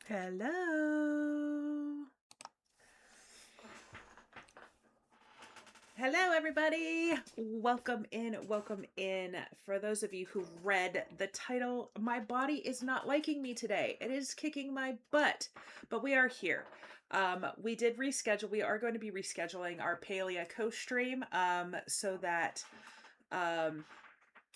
Hello. Hello, everybody. Welcome in. Welcome in. For those of you who read the title, my body is not liking me today. It is kicking my butt, but we are here. We did reschedule. We are going to be rescheduling our Palea co-stream so that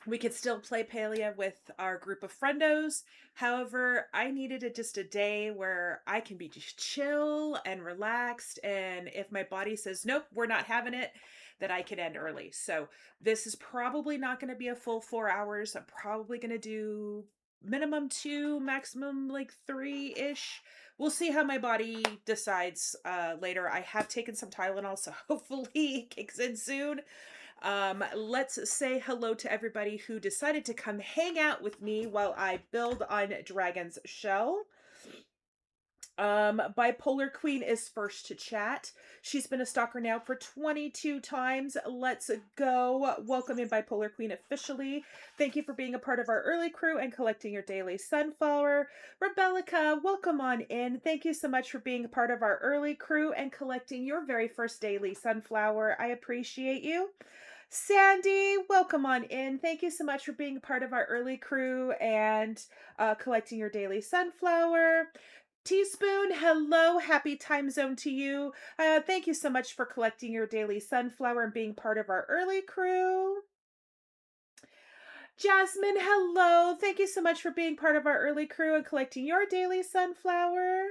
we could still play Palea with our group of friendos. However, I needed just a day where I can be just chill and relaxed. And if my body says, nope, we're not having it, that I can end early. So this is probably not going to be a full 4 hours. I'm probably going to do minimum 2, maximum like 3-ish. We'll see how my body decides later. I have taken some Tylenol, so hopefully it kicks in soon. Let's say hello to everybody who decided to come hang out with me while I build on Dragon's shell. Bipolar Queen is first to chat. She's been a stalker now for 22 times. Let's go. Welcome in, Bipolar Queen, officially. Thank you for being a part of our early crew and collecting your daily sunflower. Rebellica, welcome on in. Thank you so much for being a part of our early crew and collecting your very first daily sunflower. I appreciate you. Sandy, welcome on in. Thank you so much for being a part of our early crew and collecting your daily sunflower. Teaspoon, hello, happy time zone to you. Thank you so much for collecting your daily sunflower and being part of our early crew. Jasmine, hello. Thank you so much for being part of our early crew and collecting your daily sunflower.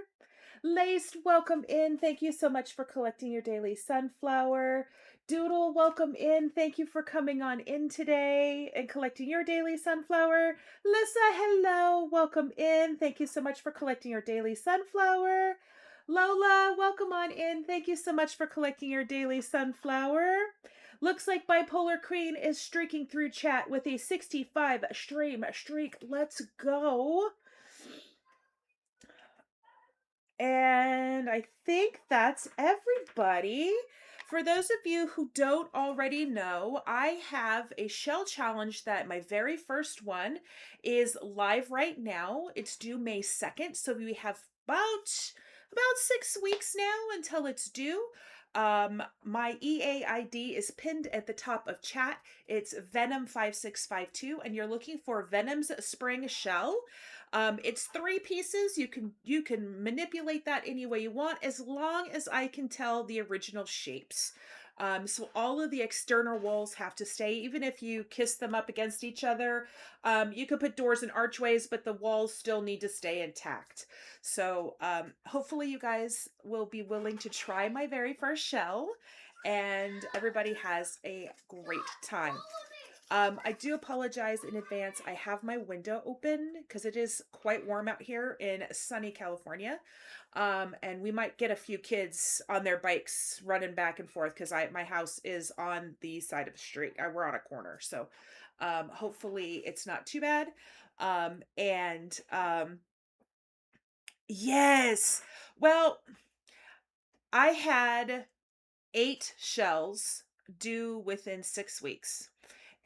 Laced, welcome in. Thank you so much for collecting your daily sunflower. Doodle, welcome in. Thank you for coming on in today and collecting your daily sunflower. Lissa, hello. Welcome in. Thank you so much for collecting your daily sunflower. Lola, welcome on in. Thank you so much for collecting your daily sunflower. Looks like Bipolar Queen is streaking through chat with a 65 stream streak. Let's go. And I think that's everybody. For those of you who don't already know, I have a shell challenge that my very first one is live right now. It's due May 2nd, so we have about 6 weeks now until it's due. My EA ID is pinned at the top of chat. It's Venom5652, and you're looking for Venom's Spring Shell. It's 3 pieces. You can manipulate that any way you want, as long as I can tell the original shapes. So all of the external walls have to stay, even if you kiss them up against each other. You could put doors and archways, but the walls still need to stay intact. So hopefully you guys will be willing to try my very first shell, and everybody has a great time. I do apologize in advance. I have my window open because it is quite warm out here in sunny California. And we might get a few kids on their bikes running back and forth because my house is on the side of the street. We're on a corner. So hopefully it's not too bad. Yes. Well, I had 8 shells due within 6 weeks.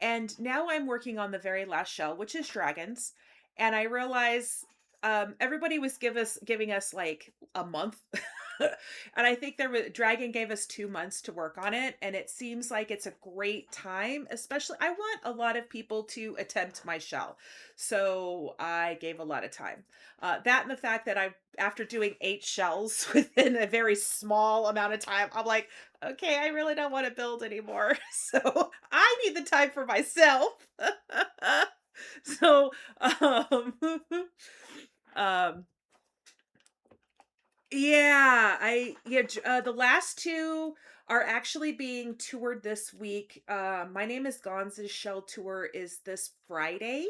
And now I'm working on the very last shell, which is dragons. And I realize everybody was giving us like a month. And I think Dragon gave us 2 months to work on it. And it seems like it's a great time, especially I want a lot of people to attempt my shell. So I gave a lot of time. That and the fact that after doing 8 shells within a very small amount of time, I'm like, okay, I really don't want to build anymore. So I need the time for myself. So, um, yeah, the last 2 are actually being toured this week. My Name is Gonz's shell tour is this Friday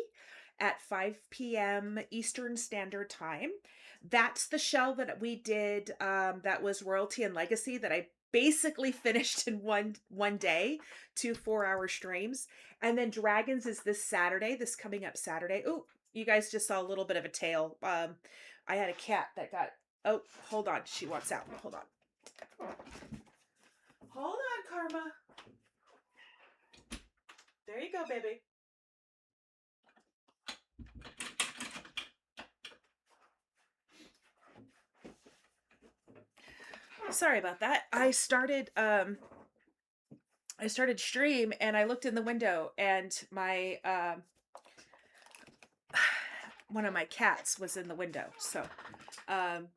at 5 p.m. Eastern Standard Time. That's the shell that we did, that was Royalty and Legacy, that I basically finished in one day, 2 4-hour streams. And then Dragons is this coming up Saturday. Oh, you guys just saw a little bit of a tail. I had a cat that got, oh, hold on, she wants out. Hold on. Hold on, Karma. There you go, baby. Sorry about that. I started stream and I looked in the window and my one of my cats was in the window. So, um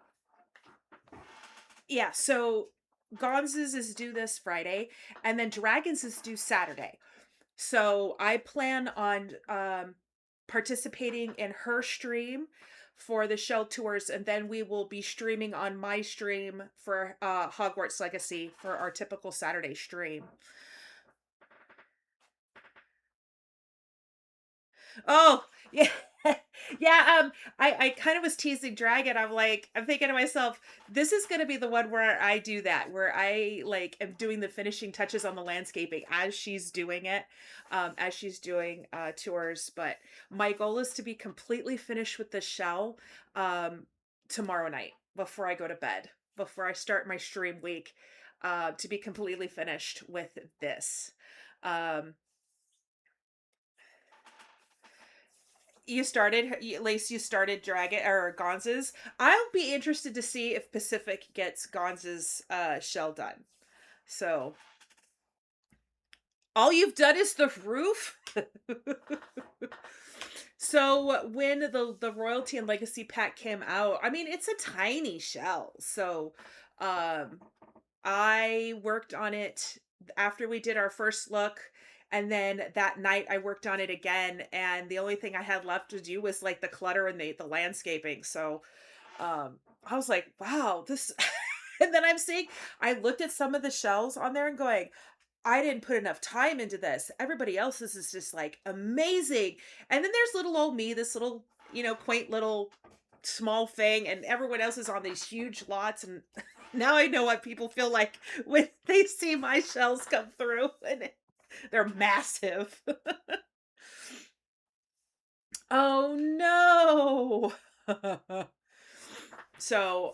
yeah, so Gonz's is due this Friday and then Dragons is due Saturday. So, I plan on participating in her stream for the shell tours and then we will be streaming on my stream for Hogwarts Legacy for our typical Saturday stream. Oh, yeah. Yeah, I kind of was teasing Dragon. I'm thinking to myself, this is gonna be the one where I do that, where I like am doing the finishing touches on the landscaping as she's doing it, as she's doing tours. But my goal is to be completely finished with the shell tomorrow night before I go to bed, before I start my stream week, to be completely finished with this. Um at least you started Dragon or Gonz's. I'll be interested to see if Pacific gets Gonz's shell done. So all you've done is the roof. So when the royalty and legacy pack came out, I mean it's a tiny shell. So um I worked on it after we did our first look. And then that night I worked on it again. And the only thing I had left to do was like the clutter and the landscaping. So I was like, wow, this and then I looked at some of the shells on there and going, I didn't put enough time into this. Everybody else's is just like amazing. And then there's little old me, this little, quaint little small thing, and everyone else is on these huge lots. And now I know what people feel like when they see my shells come through and they're massive. Oh no. So,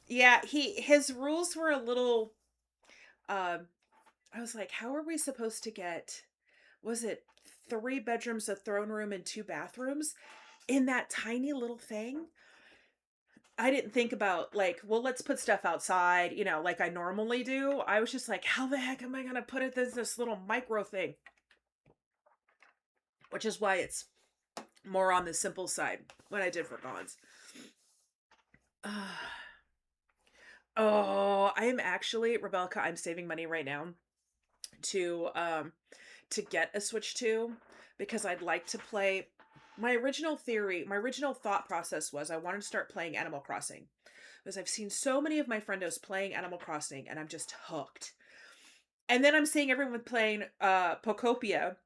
yeah, his rules were a little um I was like, how are we supposed to get, was it 3 bedrooms, a throne room, and 2 bathrooms in that tiny little thing? I didn't think about like, well, let's put stuff outside, like I normally do. I was just like, how the heck am I gonna put it this little micro thing? Which is why it's more on the simple side when I did for Gons. Oh, I am actually, Rebecca, I'm saving money right now to get a Switch 2 because I'd like to play. My original thought process was I wanted to start playing Animal Crossing because I've seen so many of my friendos playing Animal Crossing and I'm just hooked. And then I'm seeing everyone playing Pokopia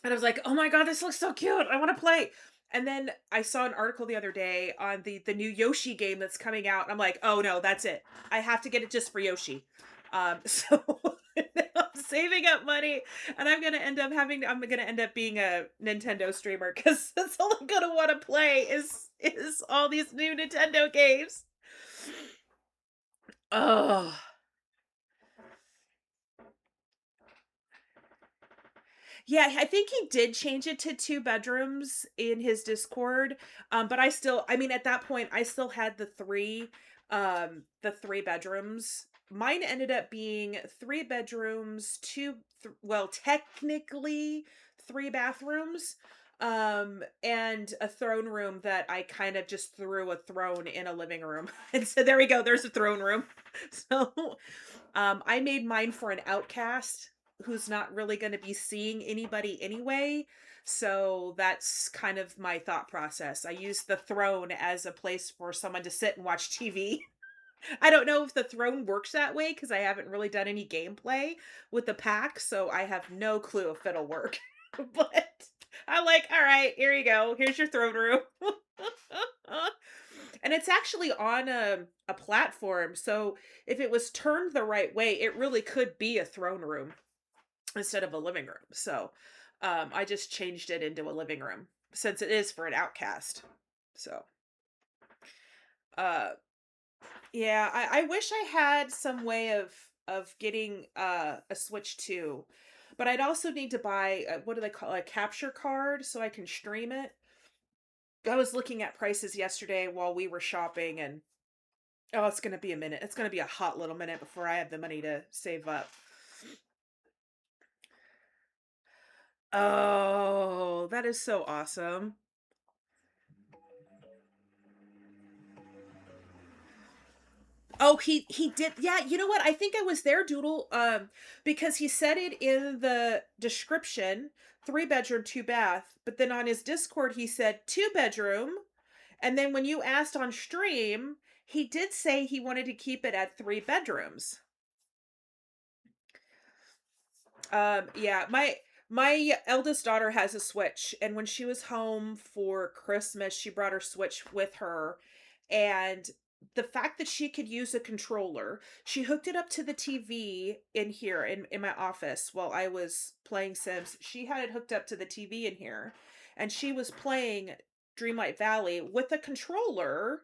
and I was like, "Oh my god, this looks so cute. I want to play." And then I saw an article the other day on the new Yoshi game that's coming out and I'm like, "Oh no, that's it. I have to get it just for Yoshi." So I'm saving up money and I'm going to end up being a Nintendo streamer cuz that's all I'm going to want to play is all these new Nintendo games. Oh. Yeah, I think he did change it to 2 bedrooms in his Discord, but I mean, at that point, I still had the 3 bedrooms. Mine ended up being 3 bedrooms, well, technically 3 bathrooms, and a throne room that I kind of just threw a throne in a living room. And so there we go, there's a throne room. So, I made mine for an outcast who's not really going to be seeing anybody anyway. So that's kind of my thought process. I use the throne as a place for someone to sit and watch TV. I don't know if the throne works that way because I haven't really done any gameplay with the pack, so I have no clue if it'll work. But I'm like, all right, here you go. Here's your throne room. And it's actually on a platform, so if it was turned the right way, it really could be a throne room instead of a living room. So I just changed it into a living room since it is for an outcast. So uh yeah, I wish I had some way of getting a Switch 2. But I'd also need to buy what do they call a capture card so I can stream it. I was looking at prices yesterday while we were shopping and Oh, it's gonna be a minute. It's gonna be a hot little minute before I have the money to save up. Oh, that is so awesome. Oh, he did. Yeah, you know what? I think I was there, Doodle, because he said it in the description, 3 bedroom, 2 bath, but then on his Discord he said 2 bedroom, and then when you asked on stream, he did say he wanted to keep it at 3 bedrooms. Yeah, my eldest daughter has a Switch, and when she was home for Christmas, she brought her Switch with her, and the fact that she could use a controller, she hooked it up to the TV in here in my office while I was playing Sims. She had it hooked up to the TV in here, and she was playing Dreamlight Valley with a controller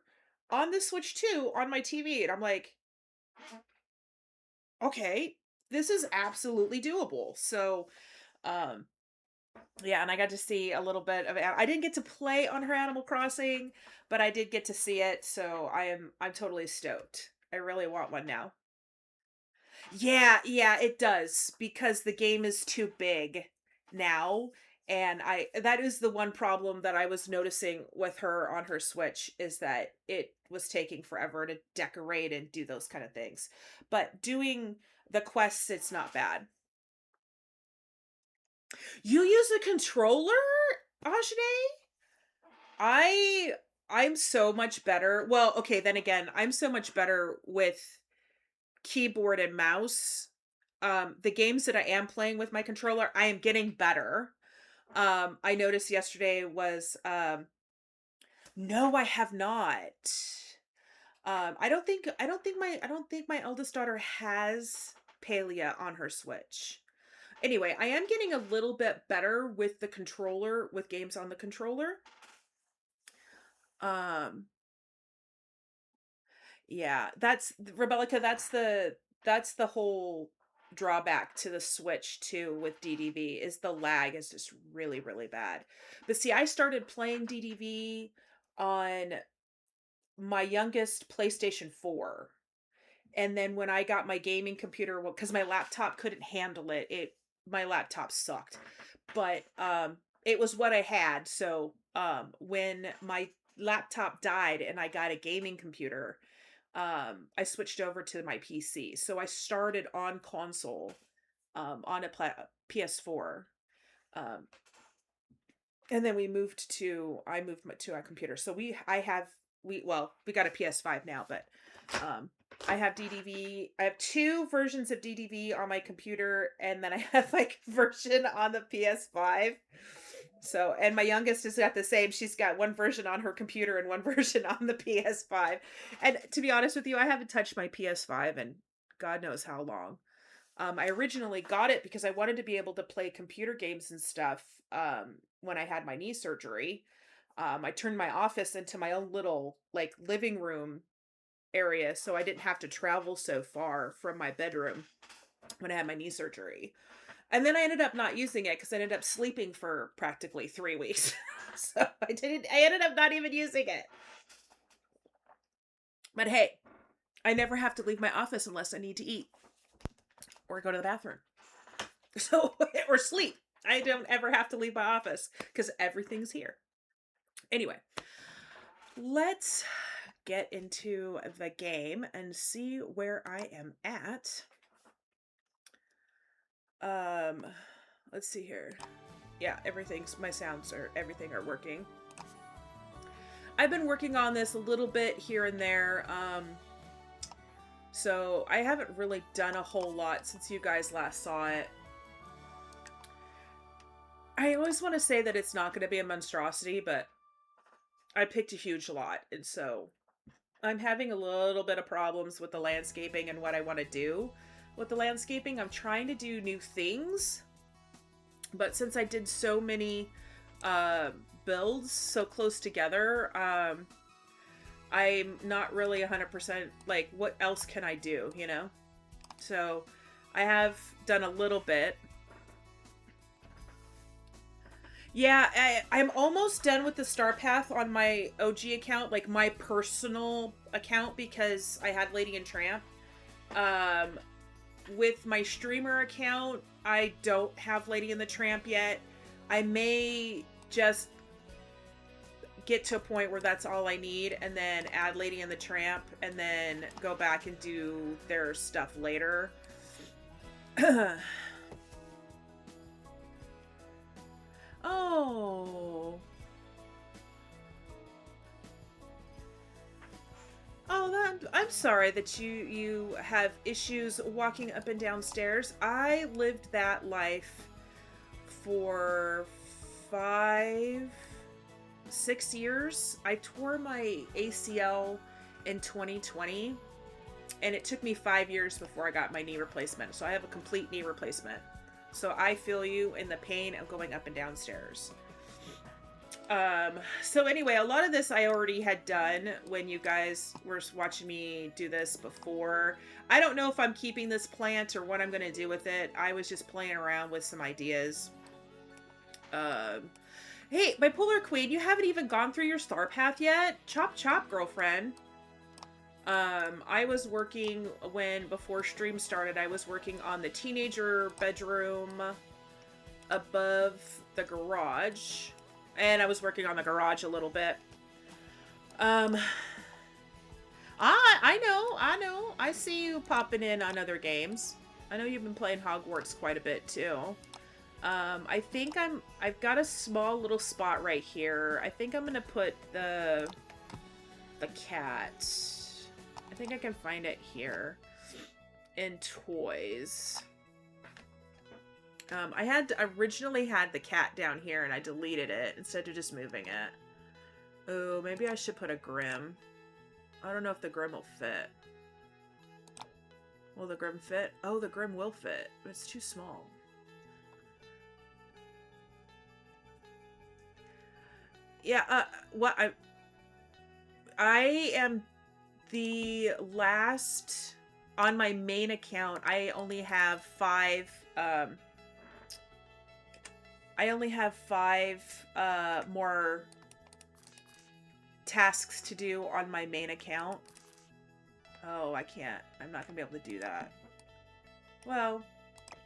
on the Switch 2 on my TV, and I'm like, okay, this is absolutely doable. So, um, yeah, and I got to see a little bit of I didn't get to play on her Animal Crossing, but I did get to see it, so I'm totally stoked. I really want one now. Yeah, yeah, it does because the game is too big now, and I that is the one problem that I was noticing with her on her Switch is that it was taking forever to decorate and do those kind of things. But doing the quests, it's not bad. You use a controller, Ajane? I I'm so much better. Well, okay, then again, I'm so much better with keyboard and mouse. The games that I am playing with my controller, I am getting better. I noticed yesterday was no, I have not. I don't think my eldest daughter has Palia on her Switch. Anyway, I am getting a little bit better with the controller, with games on the controller. Um, yeah, that's Rebellica, that's the whole drawback to the Switch too with DDV is the lag is just really, really bad. But see, I started playing DDV on my youngest PlayStation 4. And then when I got my gaming computer, well, because my laptop couldn't handle it, my laptop sucked. But it was what I had. So when my laptop died and I got a gaming computer, I switched over to my PC. So I started on console, on a PS4. Um, and then I moved to our computer. So we got a PS5 now, but I have DDV. I have 2 versions of DDV on my computer, and then I have like version on the PS5. So, and my youngest has got the same. She's got one version on her computer and one version on the PS5. And to be honest with you, I haven't touched my PS5 in God knows how long. I originally got it because I wanted to be able to play computer games and stuff when I had my knee surgery. I turned my office into my own little like living room area so I didn't have to travel so far from my bedroom when I had my knee surgery. And then I ended up not using it because I ended up sleeping for practically 3 weeks. So I ended up not even using it. But hey, I never have to leave my office unless I need to eat or go to the bathroom. So, or sleep. I don't ever have to leave my office because everything's here. Anyway, let's get into the game and see where I am at. Let's see here. Yeah, my sounds everything are working. I've been working on this a little bit here and there. So I haven't really done a whole lot since you guys last saw it. I always want to say that it's not going to be a monstrosity, but I picked a huge lot, and so I'm having a little bit of problems with the landscaping and what I want to do with the landscaping. I'm trying to do new things, but since I did so many builds so close together, I'm not really 100% like, what else can I do, you know? So I have done a little bit. Yeah, I'm almost done with the Star Path on my OG account, like my personal account, because I had Lady and Tramp. Um, with my streamer account, I don't have Lady and the Tramp yet. I may just get to a point where that's all I need and then add Lady and the Tramp and then go back and do their stuff later. Oh. Oh, I'm sorry that you have issues walking up and down stairs. I lived that life for 5, 6 years. I tore my ACL in 2020, and it took me 5 years before I got my knee replacement. So I have a complete knee replacement. So I feel you in the pain of going up and down stairs. So anyway, a lot of this I already had done when you guys were watching me do this before. I don't know if I'm keeping this plant or what I'm going to do with it. I was just playing around with some ideas. Hey, Bipolar Queen, you haven't even gone through your star path yet? Chop chop, girlfriend. I was working before stream started, I was working on the teenager bedroom above the garage. And I was working on the garage a little bit. I know. I see you popping in on other games. I know you've been playing Hogwarts quite a bit too. I think I've got a small little spot right here. I think I'm gonna put the cat. I think I can find it here in toys. I originally had the cat down here and I deleted it instead of just moving it. Oh, maybe I should put a Grim. I don't know if the Grim will fit. Will the Grim fit? Oh, the Grim will fit, but it's too small. Yeah, I am the last on my main account. I only have five more tasks to do on my main account. Oh, I can't. I'm not gonna be able to do that. Well,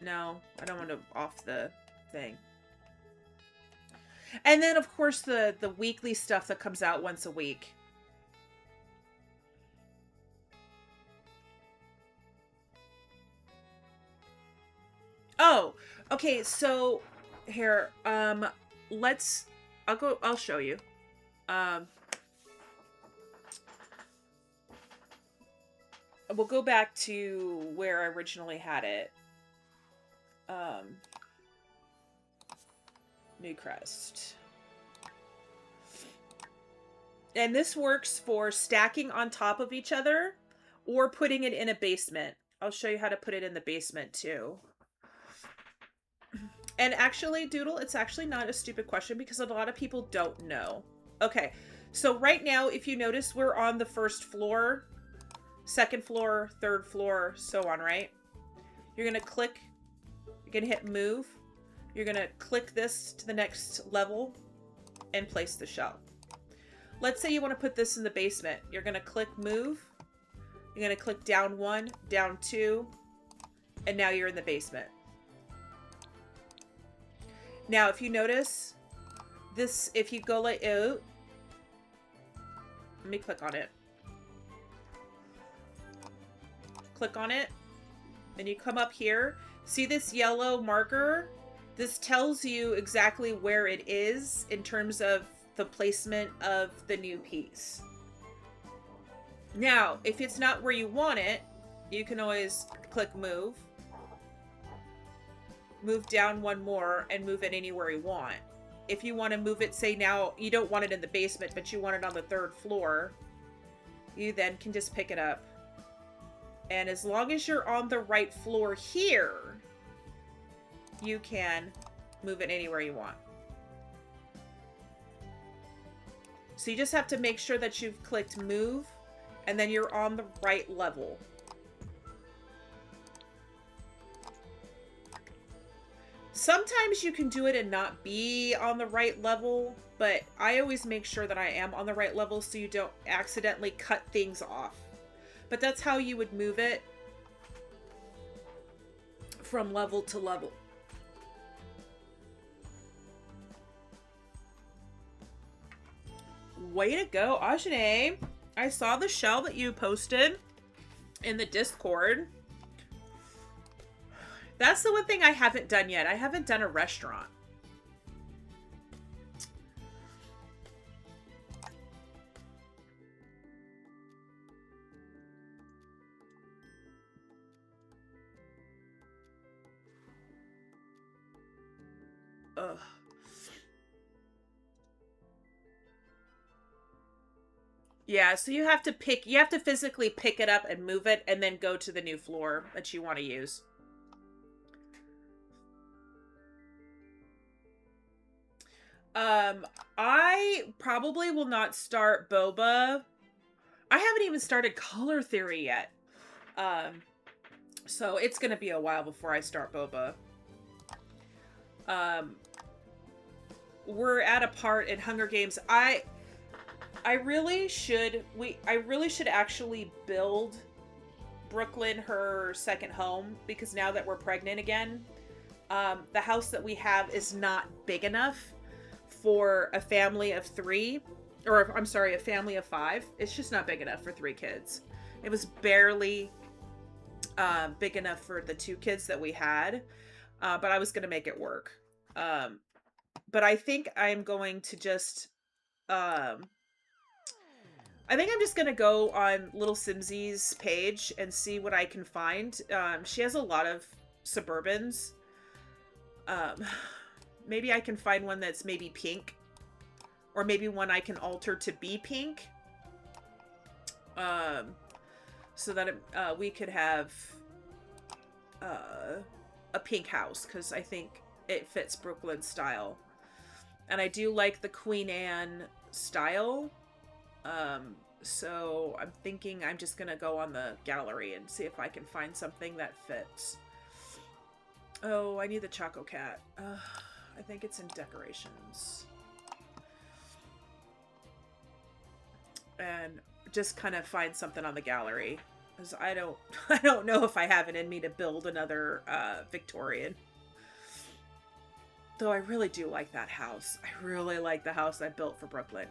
no, I don't want to off the thing. And then, of course, the weekly stuff that comes out once a week. Oh, okay, so here, I'll show you. We'll go back to where I originally had it. Newcrest. And this works for stacking on top of each other or putting it in a basement. I'll show you how to put it in the basement too. And actually, Doodle, it's actually not a stupid question because a lot of people don't know. Okay, so right now, if you notice, we're on the first floor, second floor, third floor, so on, right? You're gonna click, you're gonna hit move. You're gonna click this to the next level and place the shell. Let's say you want to put this in the basement. You're gonna click move. You're gonna click down 1, down 2, and now you're in the basement. Now, if you notice, this, if you go like, oh, let me click on it. Click on it, and you come up here. See this yellow marker? This tells you exactly where it is in terms of the placement of the new piece. Now, if it's not where you want it, you can always click move. Move down one more and move it anywhere you want. If you want to move it, say now you don't want it in the basement, but you want it on the third floor, you then can just pick it up. And as long as you're on the right floor here, you can move it anywhere you want. So you just have to make sure that you've clicked move and then you're on the right level. Sometimes you can do it and not be on the right level, but I always make sure that I am on the right level so you don't accidentally cut things off. But that's how you would move it from level to level. Way to go, Ajane. I saw the shell that you posted in the Discord. That's the one thing I haven't done yet. I haven't done a restaurant. Ugh. Yeah, so you have to physically pick it up and move it and then go to the new floor that you want to use. I probably will not start boba. I haven't even started color theory yet. So it's going to be a while before I start boba. We're at a part in Hunger Games. I really should actually build Brooklyn her second home, because now that we're pregnant again, the house that we have is not big enough for a family of 3, or I'm sorry, a family of 5. It's just not big enough for 3 kids. It was barely big enough for the 2 kids that we had, but I was going to make it work. But I think I'm going to just I think I'm just going to go on Little Simsy's page and see what I can find. She has a lot of Suburbans. Maybe I can find one that's maybe pink. Or maybe one I can alter to be pink. So that we could have a pink house. Because I think it fits Brooklyn's style. And I do like the Queen Anne style. So I'm thinking I'm just gonna go on the gallery and see if I can find something that fits. Oh, I need the Choco Cat. I think it's in decorations. And just kind of find something on the gallery, because I don't know if I have it in me to build another Victorian. Though I really do like that house. I really like the house I built for Brooklyn.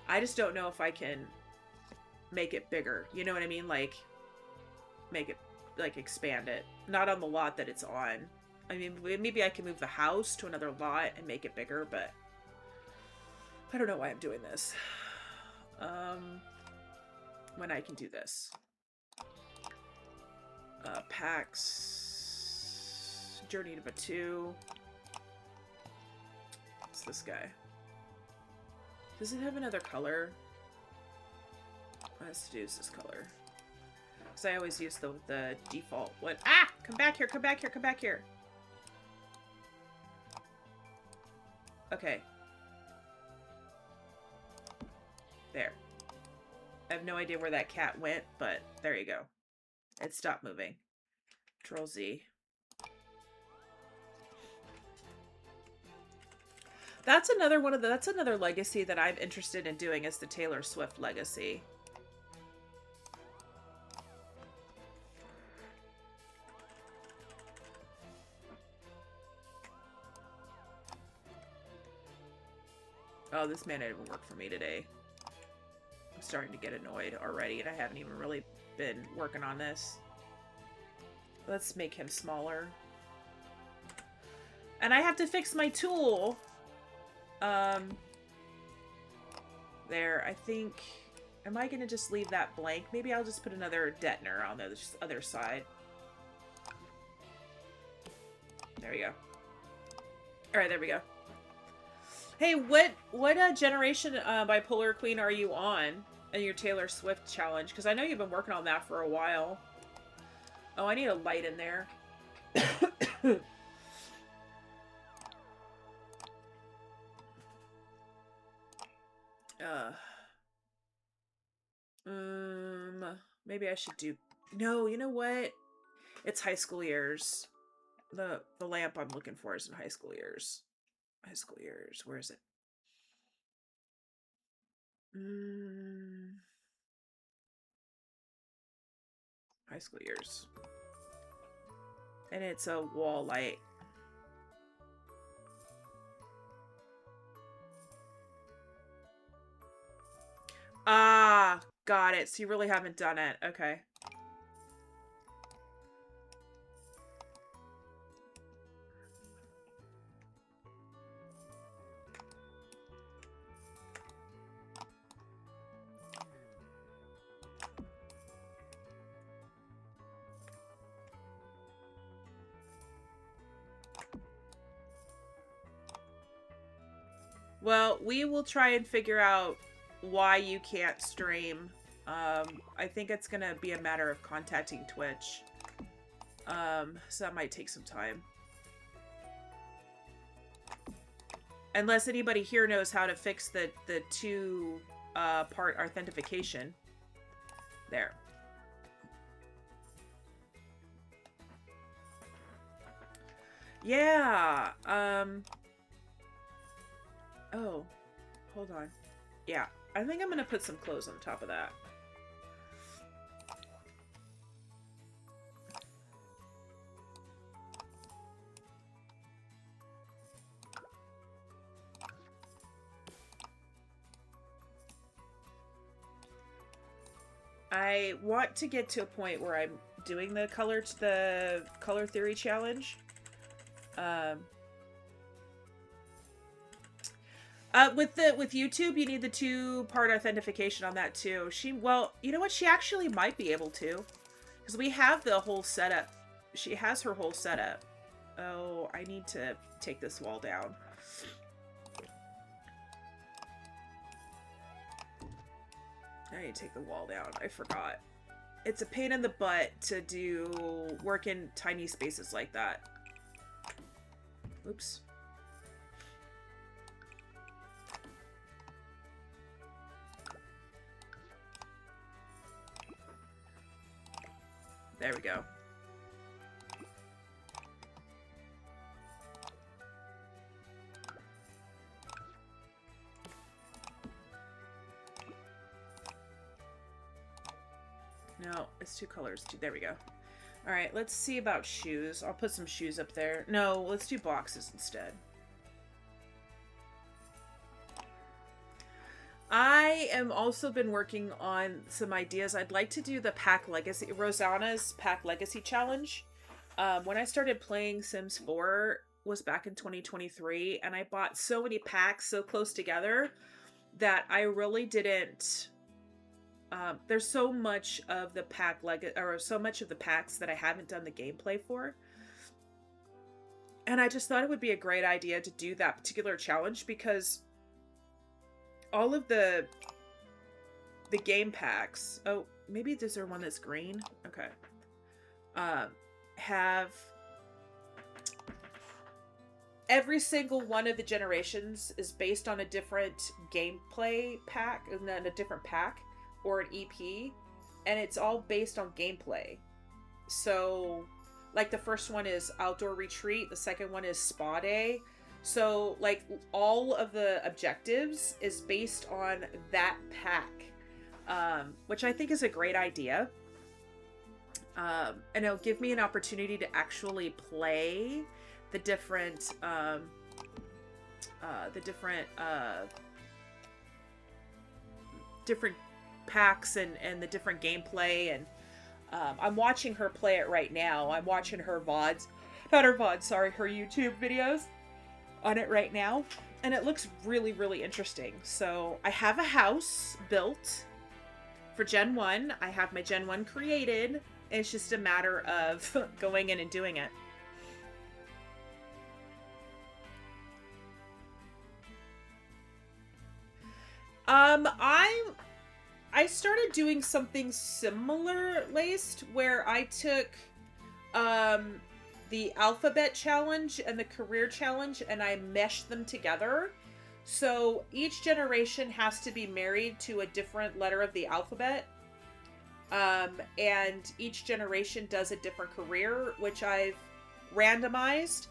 I just don't know if I can make it bigger. You know what I mean? Like, make it, like, expand it. Not on the lot that it's on. I mean, maybe I can move the house to another lot and make it bigger, but I don't know why I'm doing this. When I can do this. Pax. Journey to Batu. What's this guy? Does it have another color? Let's use this color. Because I always use the default one. Ah! Come back here, come back here, come back here. Okay. There. I have no idea where that cat went, but there you go. It stopped moving. Control Z. That's another one of the, that's another legacy that I'm interested in doing, is the Taylor Swift legacy. Oh, this man didn't work for me today. I'm starting to get annoyed already, and I haven't even really been working on this. Let's make him smaller. And I have to fix my tool. There, I think... Am I going to just leave that blank? Maybe I'll just put another detonator on the other side. There we go. Alright, there we go. Hey, what generation Bipolar Queen are you on in your Taylor Swift challenge? Because I know you've been working on that for a while. Oh, I need a light in there. Maybe I should do... No, you know what? It's high school years. The lamp I'm looking for is in high school years. High school years. Where is it? High school years. And it's a wall light. Ah, got it. So you really haven't done it. Okay. Well, we will try and figure out why you can't stream. I think it's gonna be a matter of contacting Twitch. So that might take some time. Unless anybody here knows how to fix the two part authentication. There. Yeah. Oh, hold on. Yeah, I think I'm gonna put some clothes on top of that. I want to get to a point where I'm doing the color theory challenge. With YouTube, you need the 2-part authentication on that too. Well, you know what? She actually might be able to, because we have the whole setup. She has her whole setup. Oh, I need to take this wall down. I need to take the wall down. I forgot. It's a pain in the butt to do work in tiny spaces like that. Oops. There we go. No, it's 2 colors. There we go. All right, let's see about shoes. I'll put some shoes up there. No, let's do boxes instead. I am also been working on some ideas. I'd like to do the Pack Legacy, Rosanna's Pack Legacy Challenge. When I started playing Sims 4 was back in 2023, and I bought so many packs so close together that I really didn't. There's so much of the so much of the packs that I haven't done the gameplay for. And I just thought it would be a great idea to do that particular challenge because all of the game packs, oh, maybe is there one that's green? Okay. Have every single one of the generations is based on a different gameplay pack and then a different pack or an EP, and it's all based on gameplay. So like the first one is Outdoor Retreat, the second one is Spa Day. So, like, all of the objectives is based on that pack, which I think is a great idea. And it'll give me an opportunity to actually play the different packs and the different gameplay. And I'm watching her play it right now. I'm watching her VODs, not her VODs, sorry, her YouTube videos on it right now, and it looks really, really interesting. So I have a house built for Gen 1. I have my Gen 1 created. It's just a matter of going in and doing it. I started doing something similar laced where I took the alphabet challenge and the career challenge and I meshed them together. So each generation has to be married to a different letter of the alphabet. And each generation does a different career, which I've randomized.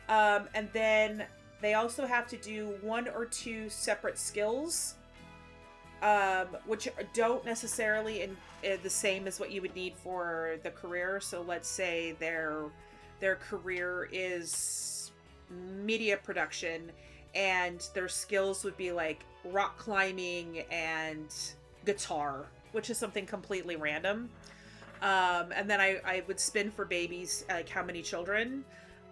And then they also have to do 1 or 2 separate skills, which don't necessarily the same as what you would need for the career. So let's say their career is media production, and their skills would be like rock climbing and guitar, which is something completely random. And then I would spin for babies, like how many children.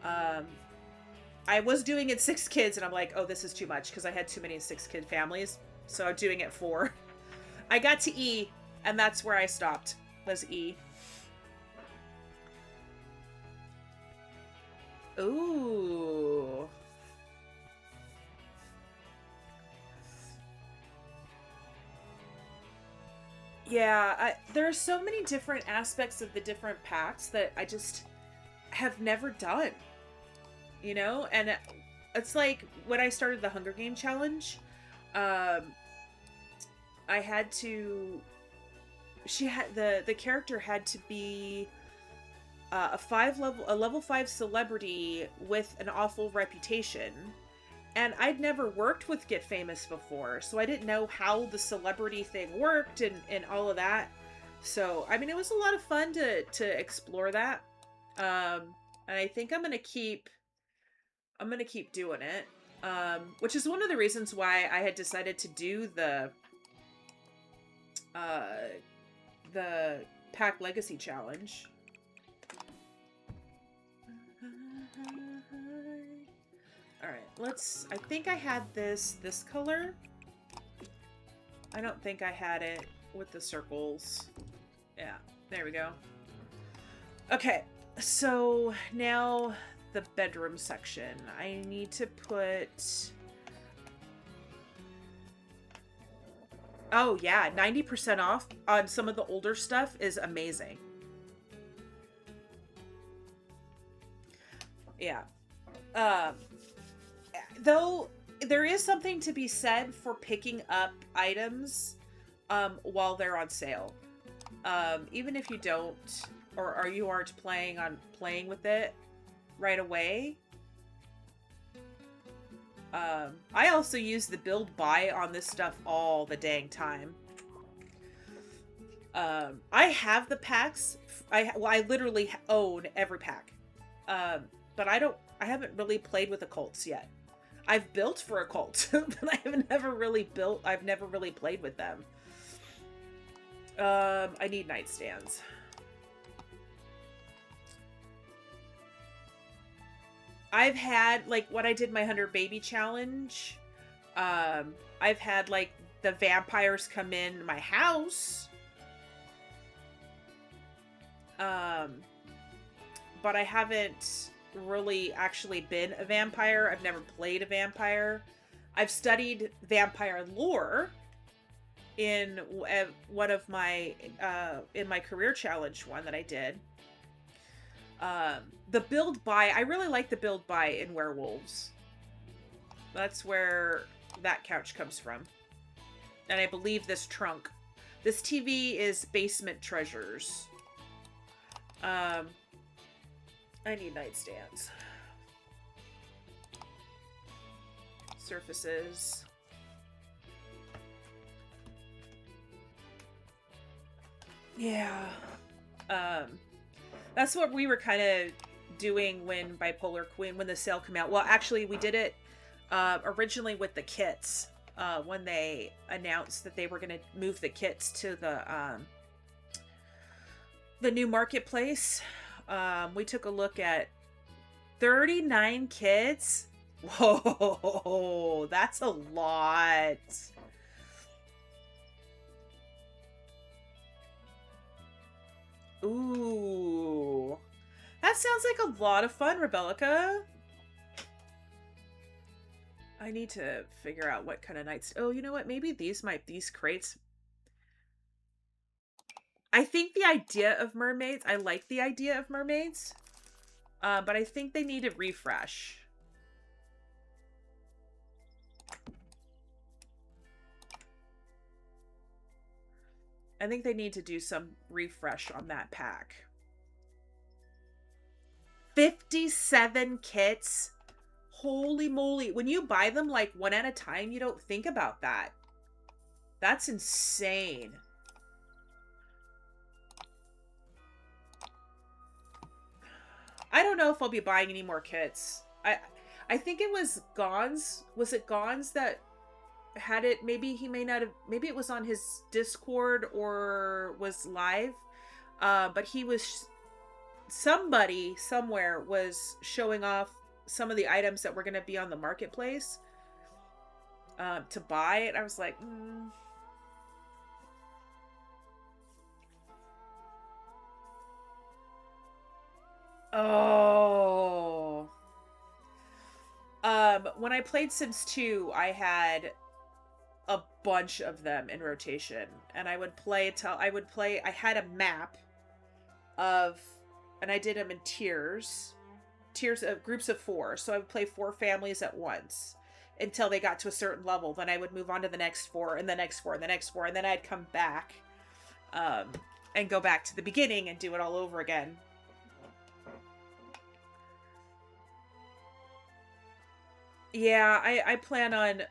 I was doing it 6 kids, and I'm like, oh, this is too much, because I had too many 6-kid families. So I'm doing it 4. I got to E, and that's where I stopped, was E. Ooh. Yeah, there are so many different aspects of the different packs that I just have never done, you know? And it's like when I started the Hunger Game Challenge, I had to... the character had to be a level 5 celebrity with an awful reputation. And I'd never worked with Get Famous before, so I didn't know how the celebrity thing worked and all of that. So, I mean, it was a lot of fun to explore that. And I think I'm gonna keep doing it. Which is one of the reasons why I had decided to do the Pack Legacy Challenge. Alright, I think I had this color. I don't think I had it with the circles. Yeah, there we go. Okay, so now the bedroom section. I need to put... Oh yeah, 90% off on some of the older stuff is amazing. Yeah. Though there is something to be said for picking up items while they're on sale. Even if you don't or you aren't playing with it right away. I also use the build buy on this stuff all the dang time. I have the packs. I literally own every pack. But I haven't really played with occults yet. I've built for a cult, but I've never really played with them. I need nightstands. I've had, like, when I did my 100 baby challenge, I've had, like, the vampires come in my house. But I haven't really actually been a vampire. I've never played a vampire. I've studied vampire lore in one of my in my career challenge one that I did. The build buy, I really like the build buy in werewolves. That's where that couch comes from. And I believe this trunk. This TV is Basement Treasures. I need nightstands. Surfaces. Yeah. That's what we were kind of doing when Bipolar Queen, when the sale came out. Well, actually, we did it originally with the kits. When they announced that they were going to move the kits to the new marketplace. We took a look at 39 kids. Whoa, that's a lot. Ooh. That sounds like a lot of fun, Rebellica. I need to figure out what kind of nights... Oh, you know what? Maybe these crates... I think the idea of mermaids... I like the idea of mermaids. But I think they need a refresh. I think they need to do some refresh on that pack. 57 kits. Holy moly. When you buy them like one at a time, you don't think about that. That's insane. I don't know if I'll be buying any more kits. I think it was Gons. Was it Gons that had it? Maybe he may not have. Maybe it was on his Discord or was live. But he was. Somebody somewhere was showing off some of the items that were going to be on the marketplace to buy it. I was like, Oh. When I played Sims 2, I had a bunch of them in rotation, and I would play until I had a map of, and I did them in tiers of groups of 4. So I would play 4 families at once until they got to a certain level. Then I would move on to the next 4 and the next 4 and the next 4. And then I'd come back, and go back to the beginning and do it all over again. Yeah, I plan on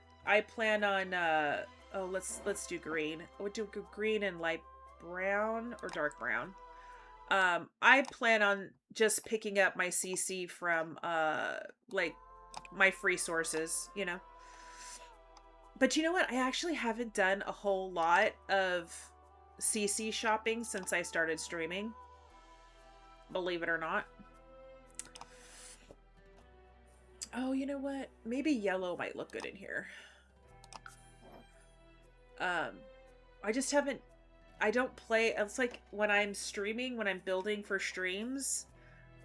oh, let's do green. I would do green and light brown or dark brown. I plan on just picking up my CC from like my free sources, you know. But you know what? I actually haven't done a whole lot of CC shopping since I started streaming. Believe it or not. Oh, you know what? Maybe yellow might look good in here. I just haven't... I don't play... It's like when I'm streaming, when I'm building for streams,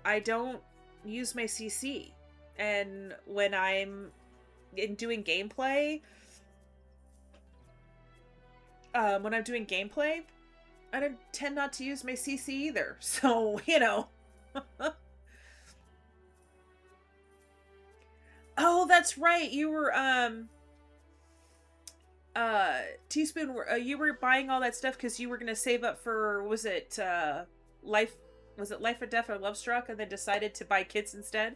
I don't use my CC. And when I'm doing gameplay... I don't tend not to use my CC either. So, you know... Oh, that's right. You were, Teaspoon, you were buying all that stuff because you were going to save up for, was it Life or Death or Love Struck, and then decided to buy kits instead?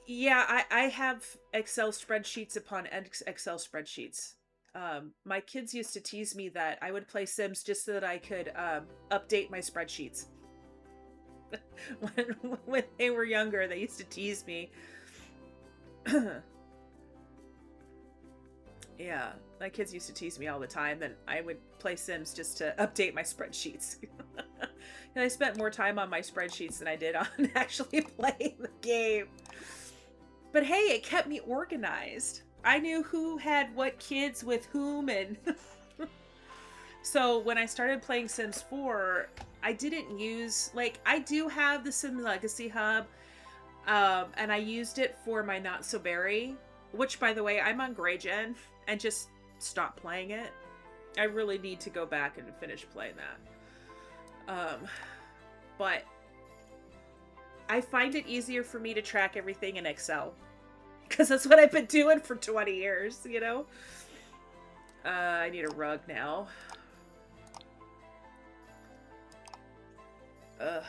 Yeah, I have Excel spreadsheets upon Excel spreadsheets. My kids used to tease me that I would play Sims just so that I could update my spreadsheets. when they were younger, they used to tease me. Yeah, my kids used to tease me all the time that I would play Sims just to update my spreadsheets. And I spent more time on my spreadsheets than I did on actually playing the game. But hey, it kept me organized. I knew who had what kids with whom, and so when I started playing Sims 4, I didn't use, like, I do have the Sim Legacy Hub, and I used it for my Not So Berry, which, by the way, I'm on Gray Gen and just stopped playing it. I really need to go back and finish playing that. But I find it easier for me to track everything in Excel. Because that's what I've been doing for 20 years, you know? I need a rug now. Ugh.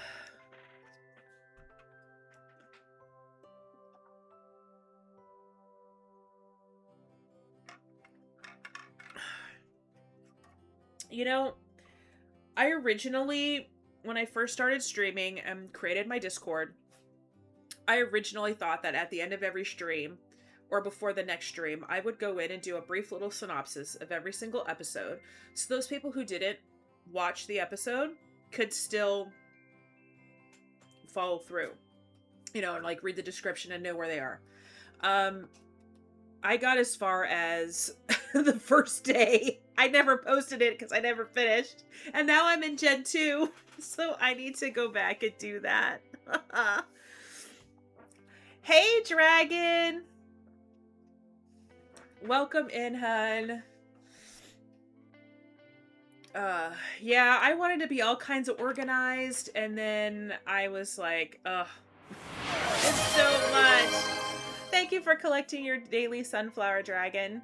You know, I originally, when I first started streaming and created my Discord, I originally thought that at the end of every stream, or before the next stream, I would go in and do a brief little synopsis of every single episode, so those people who didn't watch the episode could still follow through, you know, and like read the description and know where they are. I got as far as the first day. I never posted it because I never finished, and now I'm in Gen 2, so I need to go back and do that. Hey, Dragon! Welcome in, hun. Yeah, I wanted to be all kinds of organized, and then I was like, ugh. It's so much! Thank you for collecting your daily sunflower, Dragon.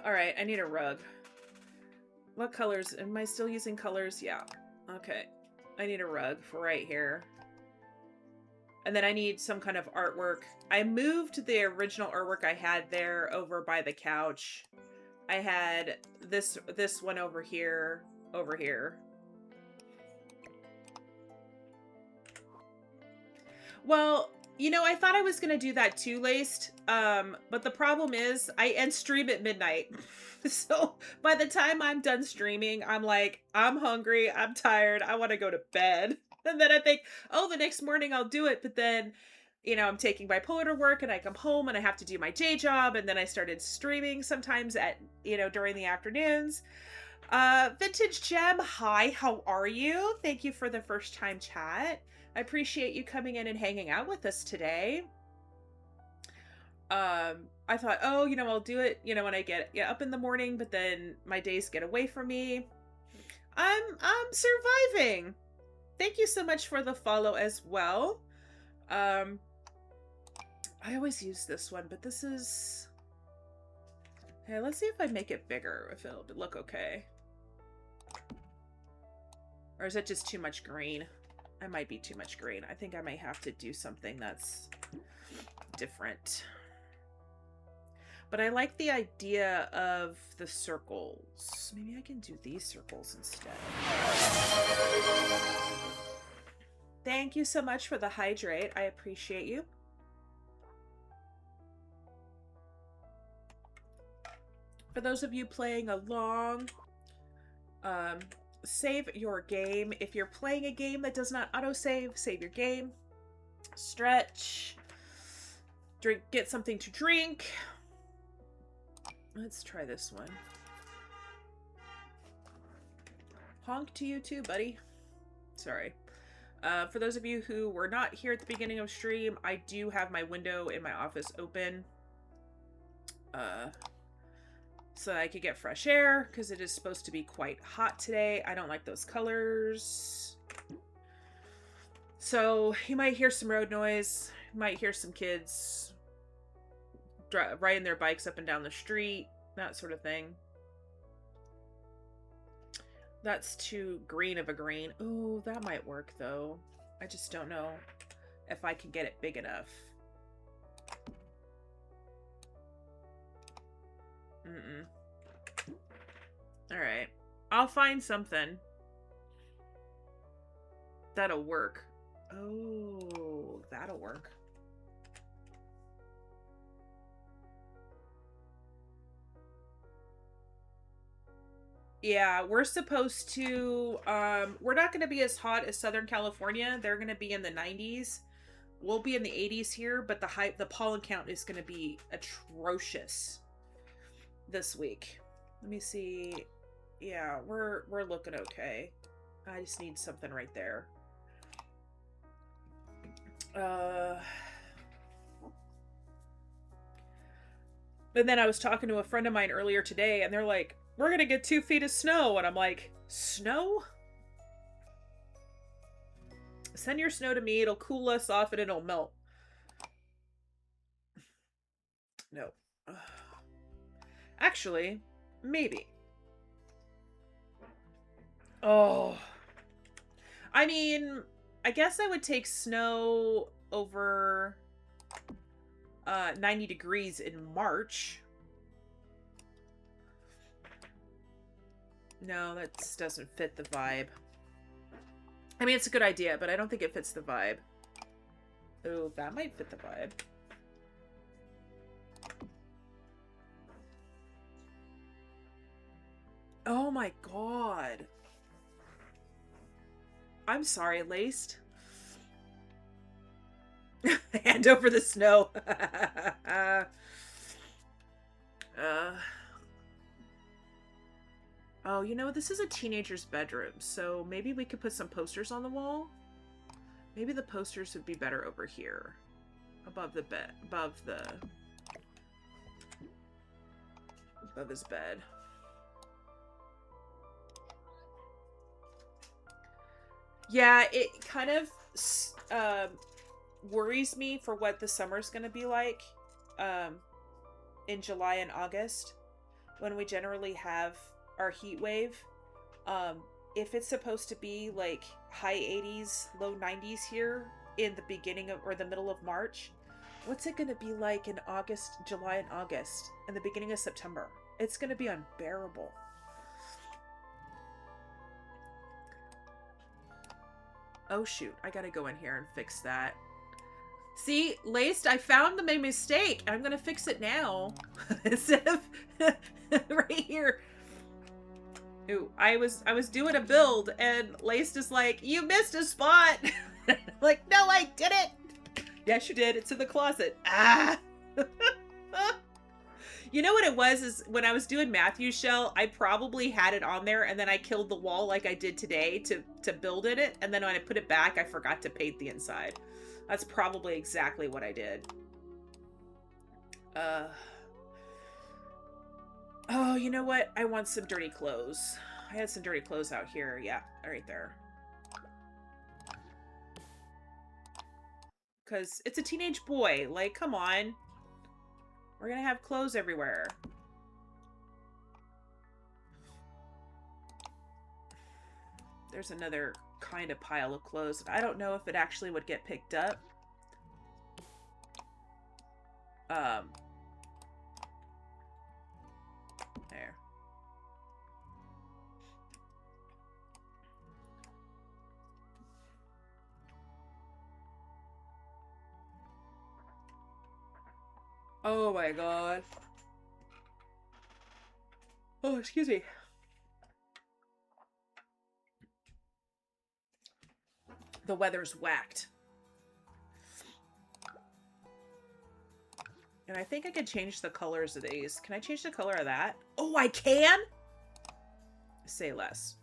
All right, I need a rug. What colors? Am I still using colors? Yeah. Okay. I need a rug for right here. And then I need some kind of artwork. I moved the original artwork I had there over by the couch. I had this one over here, Well, you know, I thought I was going to do that too, Laced. But the problem is I end stream at midnight. So by the time I'm done streaming, I'm like, I'm hungry, I'm tired, I want to go to bed. And then I think, oh, the next morning I'll do it. But then, you know, I'm taking bipolar to work and I come home and I have to do my day job. And then I started streaming sometimes at, you know, during the afternoons. Vintage Gem, hi, how are you? Thank you for the first time chat. I appreciate you coming in and hanging out with us today. I thought, oh, you know, I'll do it, you know, when I get up in the morning, but then my days get away from me. I'm surviving. Thank you so much for the follow as well. I always use this one, but this is... Hey, let's see if I make it bigger, if it'll look okay. Or is it just too much green? I might be too much green. I think I might have to do something that's different. But I like the idea of the circles. Maybe I can do these circles instead. Thank you so much for the hydrate. I appreciate you. For those of you playing along, save your game. If you're playing a game that does not autosave, save your game. Stretch. Drink. Get something to drink. Let's try this one. Honk to you too, buddy. Sorry. For those of you who were not here at the beginning of stream, I do have my window in my office open. So I could get fresh air, because it is supposed to be quite hot today. I don't like those colors. So you might hear some road noise. You might hear some kids riding their bikes up and down the street. That sort of thing. That's too green of a green. Ooh, that might work though. I just don't know if I can get it big enough. Alright. I'll find something that'll work. Oh, that'll work. Yeah, we're supposed to, we're not going to be as hot as Southern California. They're going to be in the 90s. We'll be in the 80s here, but the pollen count is going to be atrocious this week. Let me see. Yeah, we're looking okay. I just need something right there. And then I was talking to a friend of mine earlier today, and they're like, we're gonna get 2 feet of snow. And I'm like, snow? Send your snow to me. It'll cool us off and it'll melt. No. Actually, maybe. Oh. I mean, I guess I would take snow over 90 degrees in March. No, that doesn't fit the vibe. I mean, it's a good idea, but I don't think it fits the vibe. Ooh, that might fit the vibe. Oh my god. I'm sorry, Laced. Hand over the snow. Oh, you know, this is a teenager's bedroom, so maybe we could put some posters on the wall. Maybe the posters would be better over here. Above the bed. Above his bed. Yeah, it kind of worries me for what the summer's going to be like in July and August. when we generally have our heat wave, if it's supposed to be like high 80s, low 90s here in the beginning of or the middle of March, what's it going to be like in August, July and August, and the beginning of September? It's going to be unbearable. Oh shoot, I gotta go in here and fix that. See, Laced, I found my mistake. I'm gonna fix it now. Instead of right here. Ooh, I was doing a build and Laced is like, you missed a spot. Like, no, I didn't. Yes, you did. It's in the closet. Ah. You know what it was is when I was doing Matthew's shell, I probably had it on there and then I killed the wall like I did today to build in it. And then when I put it back, I forgot to paint the inside. That's probably exactly what I did. Oh, you know what? I want some dirty clothes. I had some dirty clothes out here. Yeah, right there. Because it's a teenage boy. Like, come on. We're gonna have clothes everywhere. There's another kind of pile of clothes. I don't know if it actually would get picked up. There. Oh my god. Oh, excuse me. The weather's whacked. And I think I could change the colors of these. Can I change the color of that? Oh, I can? Say less.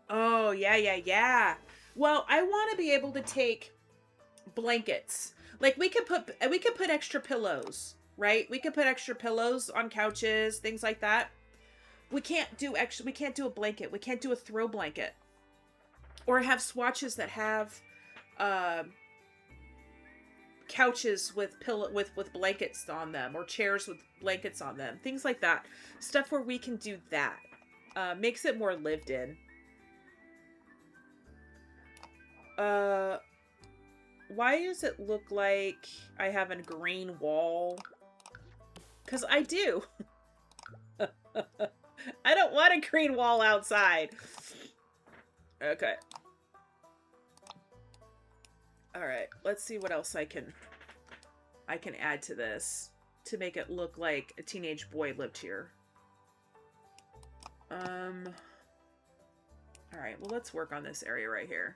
Oh, yeah. Well, I want to be able to take blankets. Like we could put extra pillows, right? We could put extra pillows on couches, things like that. We can't do a blanket. We can't do a throw blanket. Or have swatches that have couches with blankets on them, or chairs with blankets on them. Things like that. Stuff where we can do that. Makes it more lived in. Why does it look like I have a green wall? Because I do. I don't want a green wall outside. Okay. Alright, let's see what else I can add to this to make it look like a teenage boy lived here. Alright, well let's work on this area right here.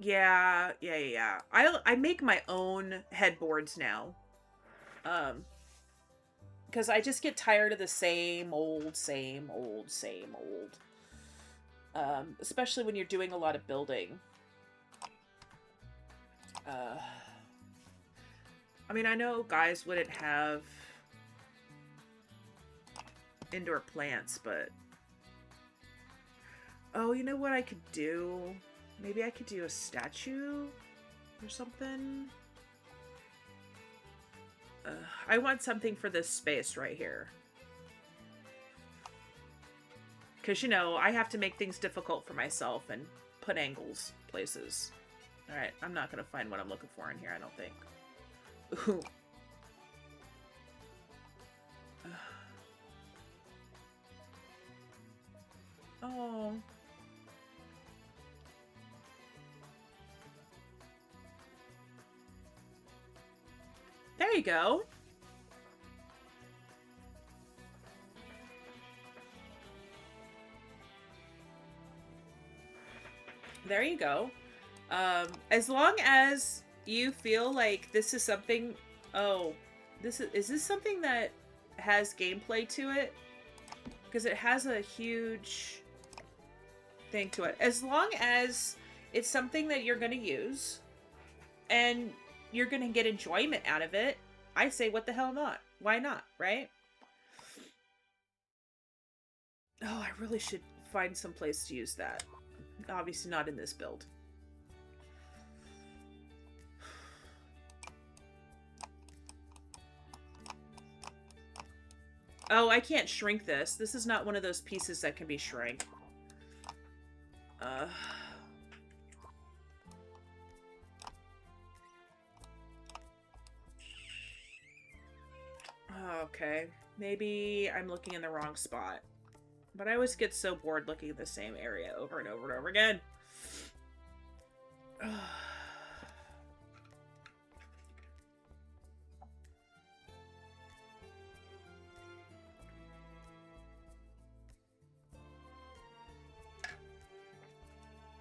Yeah. I make my own headboards now. Because I just get tired of the same old. Especially when you're doing a lot of building. I mean, I know guys wouldn't have indoor plants, but... Oh, you know what I could do? Maybe I could do a statue or something. I want something for this space right here. Because, you know, I have to make things difficult for myself and put angles places. Alright, I'm not going to find what I'm looking for in here, I don't think. Ooh. Oh. There you go. There you go. As long as you feel like this is something... Oh, is this something that has gameplay to it? Because it has a huge thing to it. As long as it's something that you're going to use, and you're going to get enjoyment out of it, I say what the hell not? Why not, right? Oh, I really should find some place to use that. Obviously not in this build. Oh, I can't shrink this. This is not one of those pieces that can be shrank. Okay. Maybe I'm looking in the wrong spot. But I always get so bored looking at the same area over and over and over again.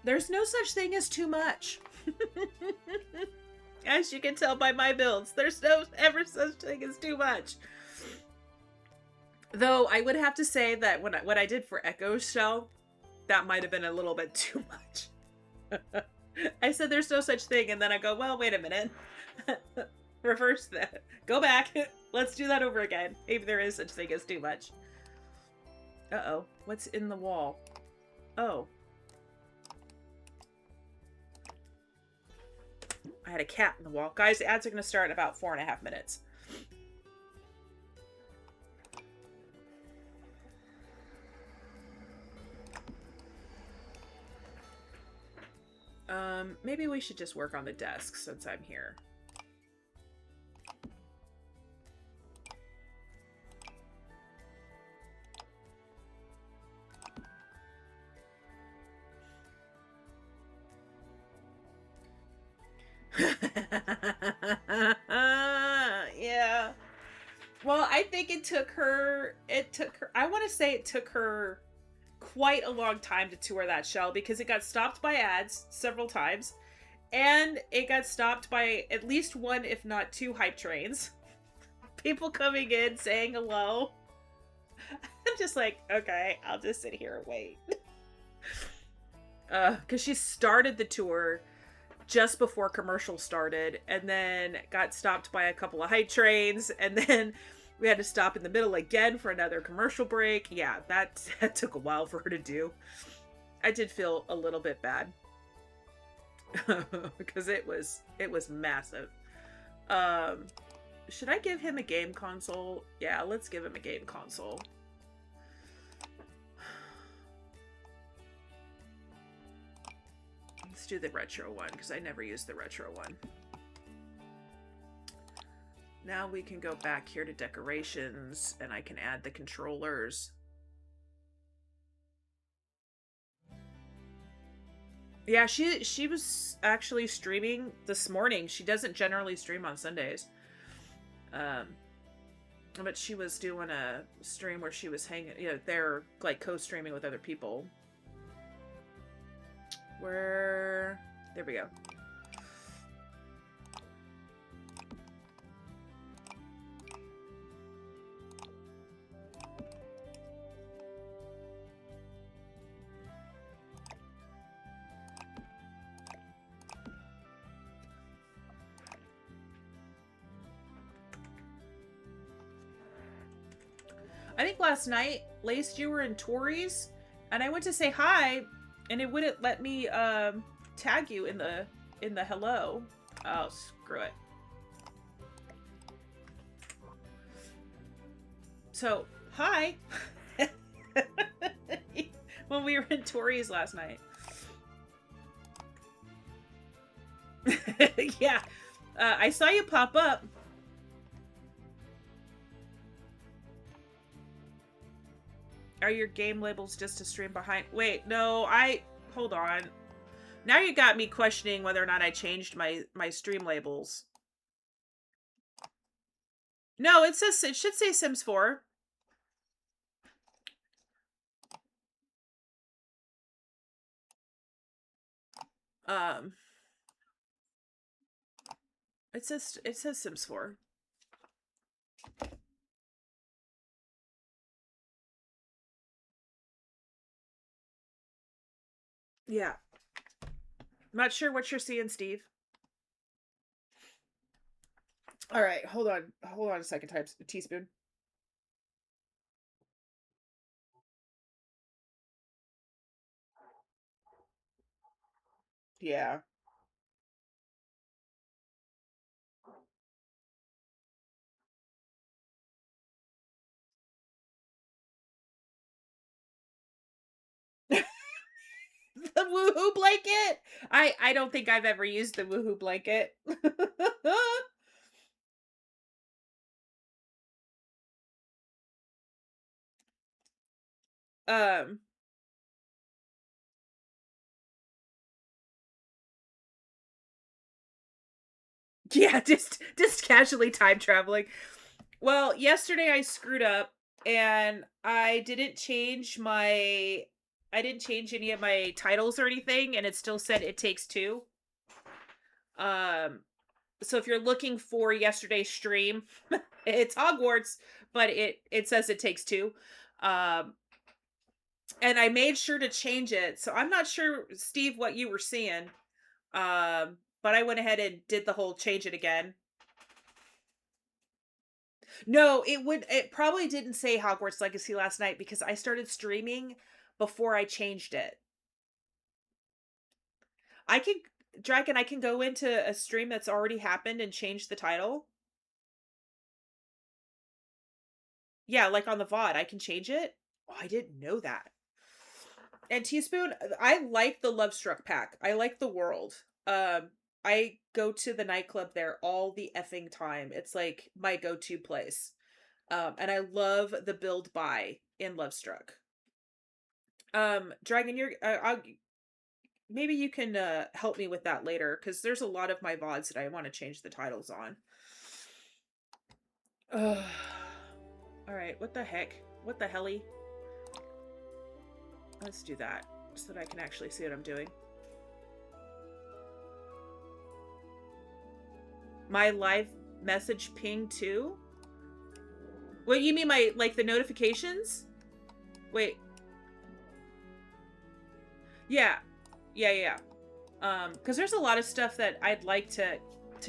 There's no such thing as too much. As you can tell by my builds, there's no ever such thing as too much. Though I would have to say that what I did for Echo's shell, that might have been a little bit too much. I said there's no such thing, and then I go, well, wait a minute. Reverse that. Go back. Let's do that over again. Maybe there is such thing as too much. Uh-oh. What's in the wall? Oh. I had a cat in the wall. Guys, the ads are going to start in about 4.5 minutes. Maybe we should just work on the desk since I'm here. Yeah. Well, I think it took her, I want to say it took her quite a long time to tour that shell because it got stopped by ads several times, and it got stopped by at least one, if not two, hype trains. People coming in saying hello. I'm just like, okay, I'll just sit here and wait. Because she started the tour just before commercials started, and then got stopped by a couple of hype trains, and then we had to stop in the middle again for another commercial break. Yeah, that took a while for her to do. I did feel a little bit bad. Because it was massive. Should I give him a game console? Yeah, let's give him a game console. Let's do the retro one, because I never used the retro one. Now we can go back here to decorations, and I can add the controllers. Yeah, she was actually streaming this morning. She doesn't generally stream on Sundays. But she was doing a stream where she was hanging, you know, they're like co-streaming with other people. There we go. I think last night, Laced, you were in Tori's, and I went to say hi, and it wouldn't let me tag you in the hello. Oh, screw it. So, hi. When we were in Tori's last night. Yeah. I saw you pop up. Are your game labels just a stream behind? Wait, no, hold on. Now you got me questioning whether or not I changed my stream labels. No, it should say Sims 4. It says Sims 4. Yeah. I'm not sure what you're seeing, Steve. All right, hold on. Hold on a second. Type teaspoon. Yeah. The woohoo blanket. I don't think I've ever used the woohoo blanket. um yeah, just casually time traveling. Well, yesterday I screwed up and I didn't change any of my titles or anything and it still said it takes two. Um so if you're looking for yesterday's stream, it's Hogwarts, but it says it takes two. Um and I made sure to change it. So I'm not sure, Steve, what you were seeing. But I went ahead and did the whole change it again. No, it probably didn't say Hogwarts Legacy last night because I started streaming before I changed it. I can Dragon, I can go into a stream that's already happened and change the title. Yeah, like on the VOD, I can change it. Oh, I didn't know that. And Teaspoon, I like the Love Struck pack. I like the world. I go to the nightclub there all the effing time. It's like my go-to place. And I love the build buy in Love Struck. Dragon, maybe you can help me with that later because there's a lot of my VODs that I want to change the titles on. Ugh. All right, what the heck? What the helly? Let's do that so that I can actually see what I'm doing. My live message ping too? What, you mean my, like, the notifications? Wait. Yeah. Yeah. Because there's a lot of stuff that I'd like to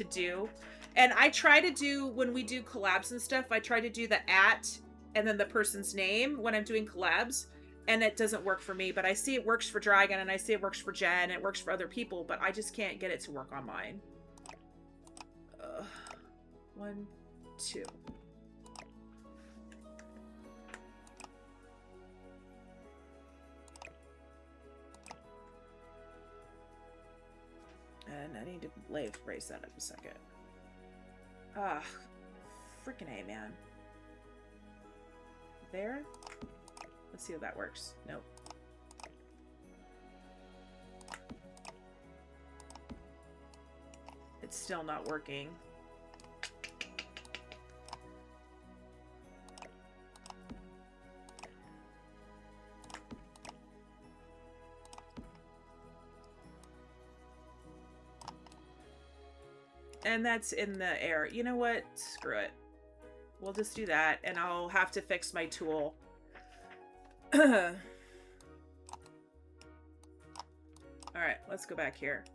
do. And I try to do, when we do collabs and stuff, I try to do the @ and then the person's name when I'm doing collabs. And it doesn't work for me, but I see it works for Dragon, and I see it works for Jen, and it works for other people, but I just can't get it to work on mine. 1, 2. And I need to raise that up a second. Ah, freaking A, man. There? Let's see if that works. Nope. It's still not working. And that's in the air. You know what? Screw it. We'll just do that, and I'll have to fix my tool. Alright, let's go back here.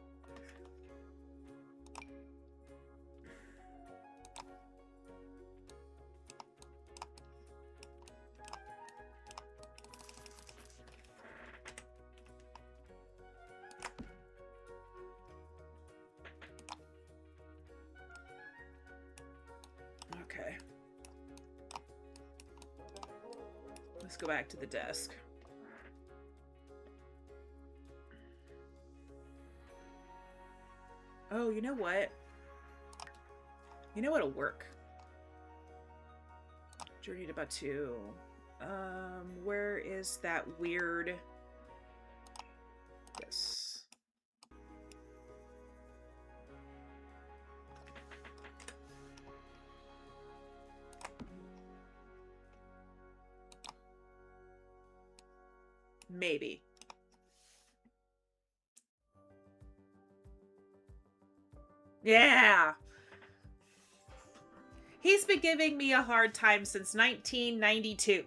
Okay. Let's go back to the desk. Oh, you know what? You know what'll work? Journey to Batu. Where is that weird... This. Maybe. Yeah! He's been giving me a hard time since 1992.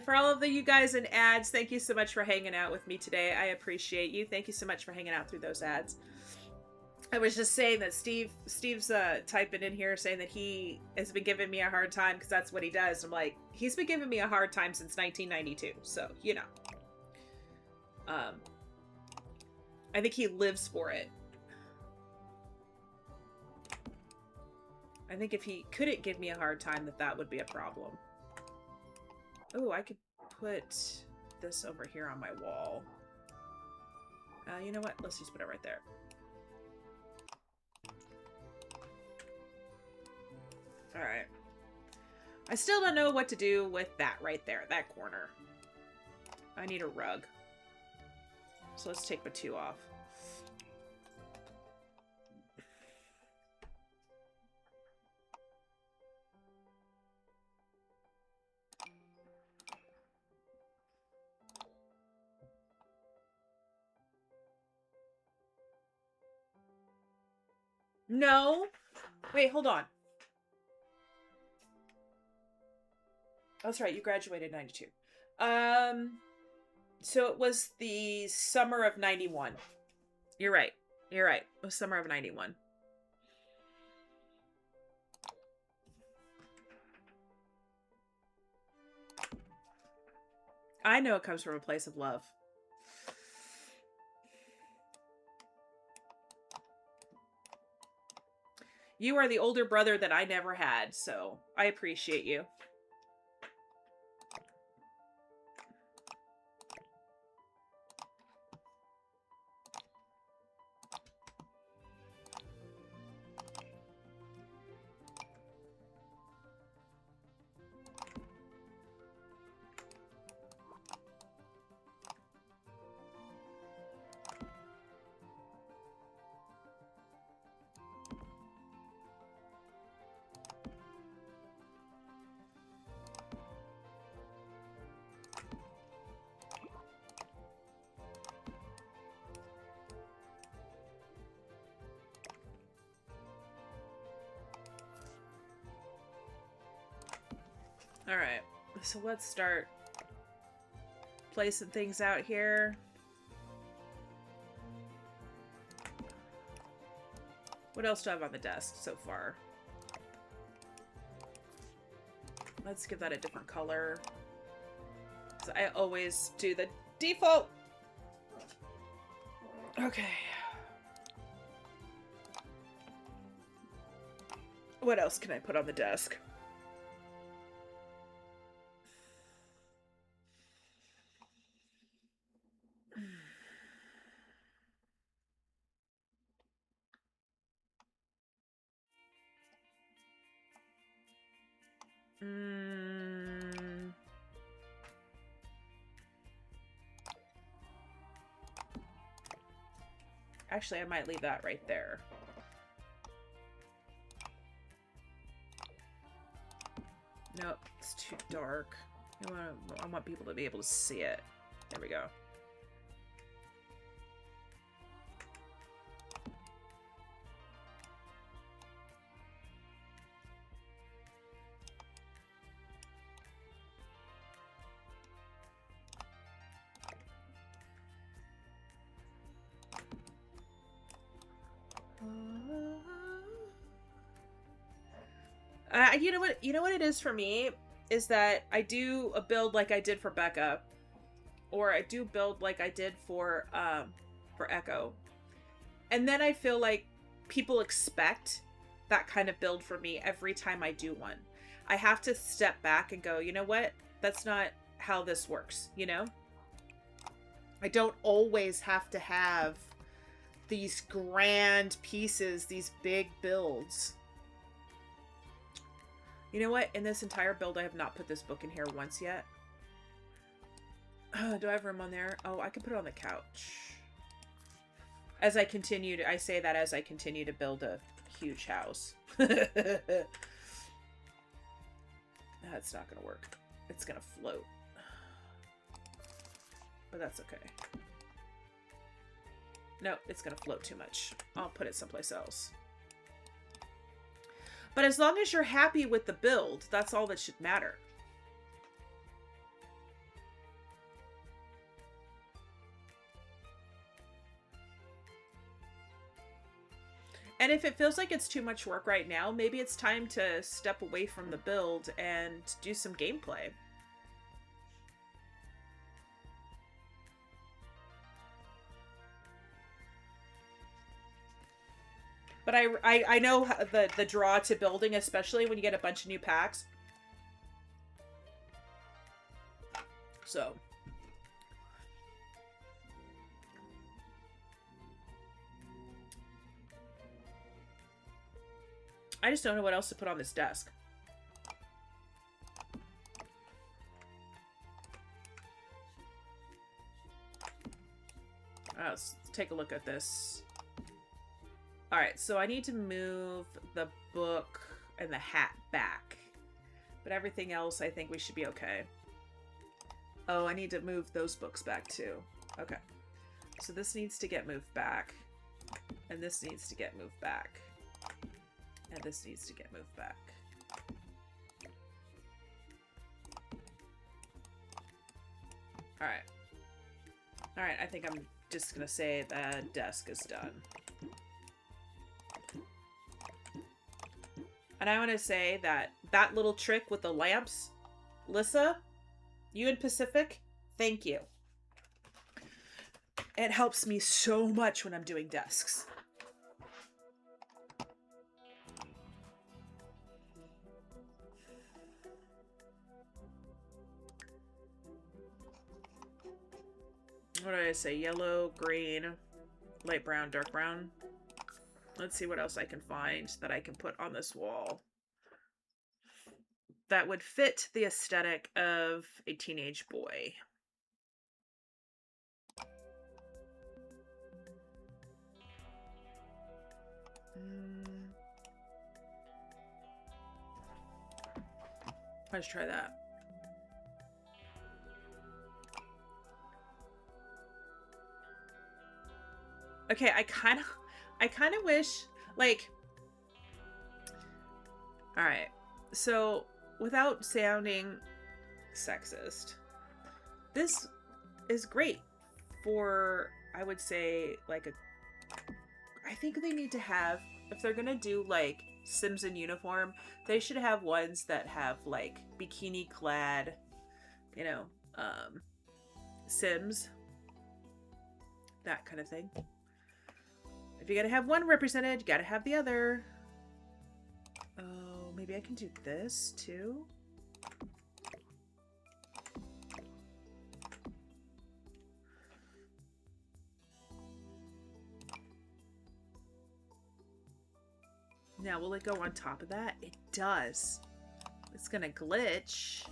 For all of you guys in ads, thank you so much for hanging out with me today. I appreciate you. Thank you so much for hanging out through those ads. I was just saying that Steve's typing in here saying that he has been giving me a hard time because that's what he does. I'm like, he's been giving me a hard time since 1992. So, you know. I think he lives for it. I think if he couldn't give me a hard time, that would be a problem. Oh, I could put this over here on my wall. You know what? Let's just put it right there. Alright. I still don't know what to do with that right there, that corner. I need a rug. So let's take my 2 off. No. Wait, hold on. That's right, you graduated in 92. So it was the summer of 91. You're right. You're right. It was summer of 91. I know it comes from a place of love. You are the older brother that I never had, so I appreciate you. Alright, so let's start placing things out here. What else do I have on the desk so far? Let's give that a different color. So I always do the default. Okay. What else can I put on the desk? Actually, I might leave that right there. Nope, it's too dark. I want people to be able to see it. There we go. You know what it is for me is that I do a build like I did for Becca, or I do build like I did for Echo, and then I feel like people expect that kind of build for me every time I do one. I have to step back and go, you know what? That's not how this works, you know? I don't always have to have these grand pieces, these big builds. You know what? In this entire build, I have not put this book in here once yet. Do I have room on there? Oh, I could put it on the couch. As I continue to, I say that as I continue to build a huge house. That's not going to work. It's going to float. But that's okay. No, it's going to float too much. I'll put it someplace else. But as long as you're happy with the build, that's all that should matter. And if it feels like it's too much work right now, maybe it's time to step away from the build and do some gameplay. But I know the draw to building, especially when you get a bunch of new packs. So. I just don't know what else to put on this desk. Let's take a look at this. Alright, so I need to move the book and the hat back. But everything else, I think we should be okay. Oh, I need to move those books back too. Okay. So this needs to get moved back. And this needs to get moved back. And this needs to get moved back. Alright. Alright, I think I'm just gonna say the desk is done. And I want to say that that little trick with the lamps, Lissa, you and Pacific, thank you. It helps me so much when I'm doing desks. What did I say? Yellow, green, light brown, dark brown. Let's see what else I can find that I can put on this wall that would fit the aesthetic of a teenage boy. Let's try that. Okay, I kind of wish, like, all right, so without sounding sexist, this is great for, I would say, like, I think they need to have, if they're gonna do, like, Sims in uniform, they should have ones that have, like, bikini clad, you know, Sims, that kind of thing. If you gotta have one represented, you gotta have the other. Oh, maybe I can do this too? Now, will it go on top of that? It does. It's gonna glitch.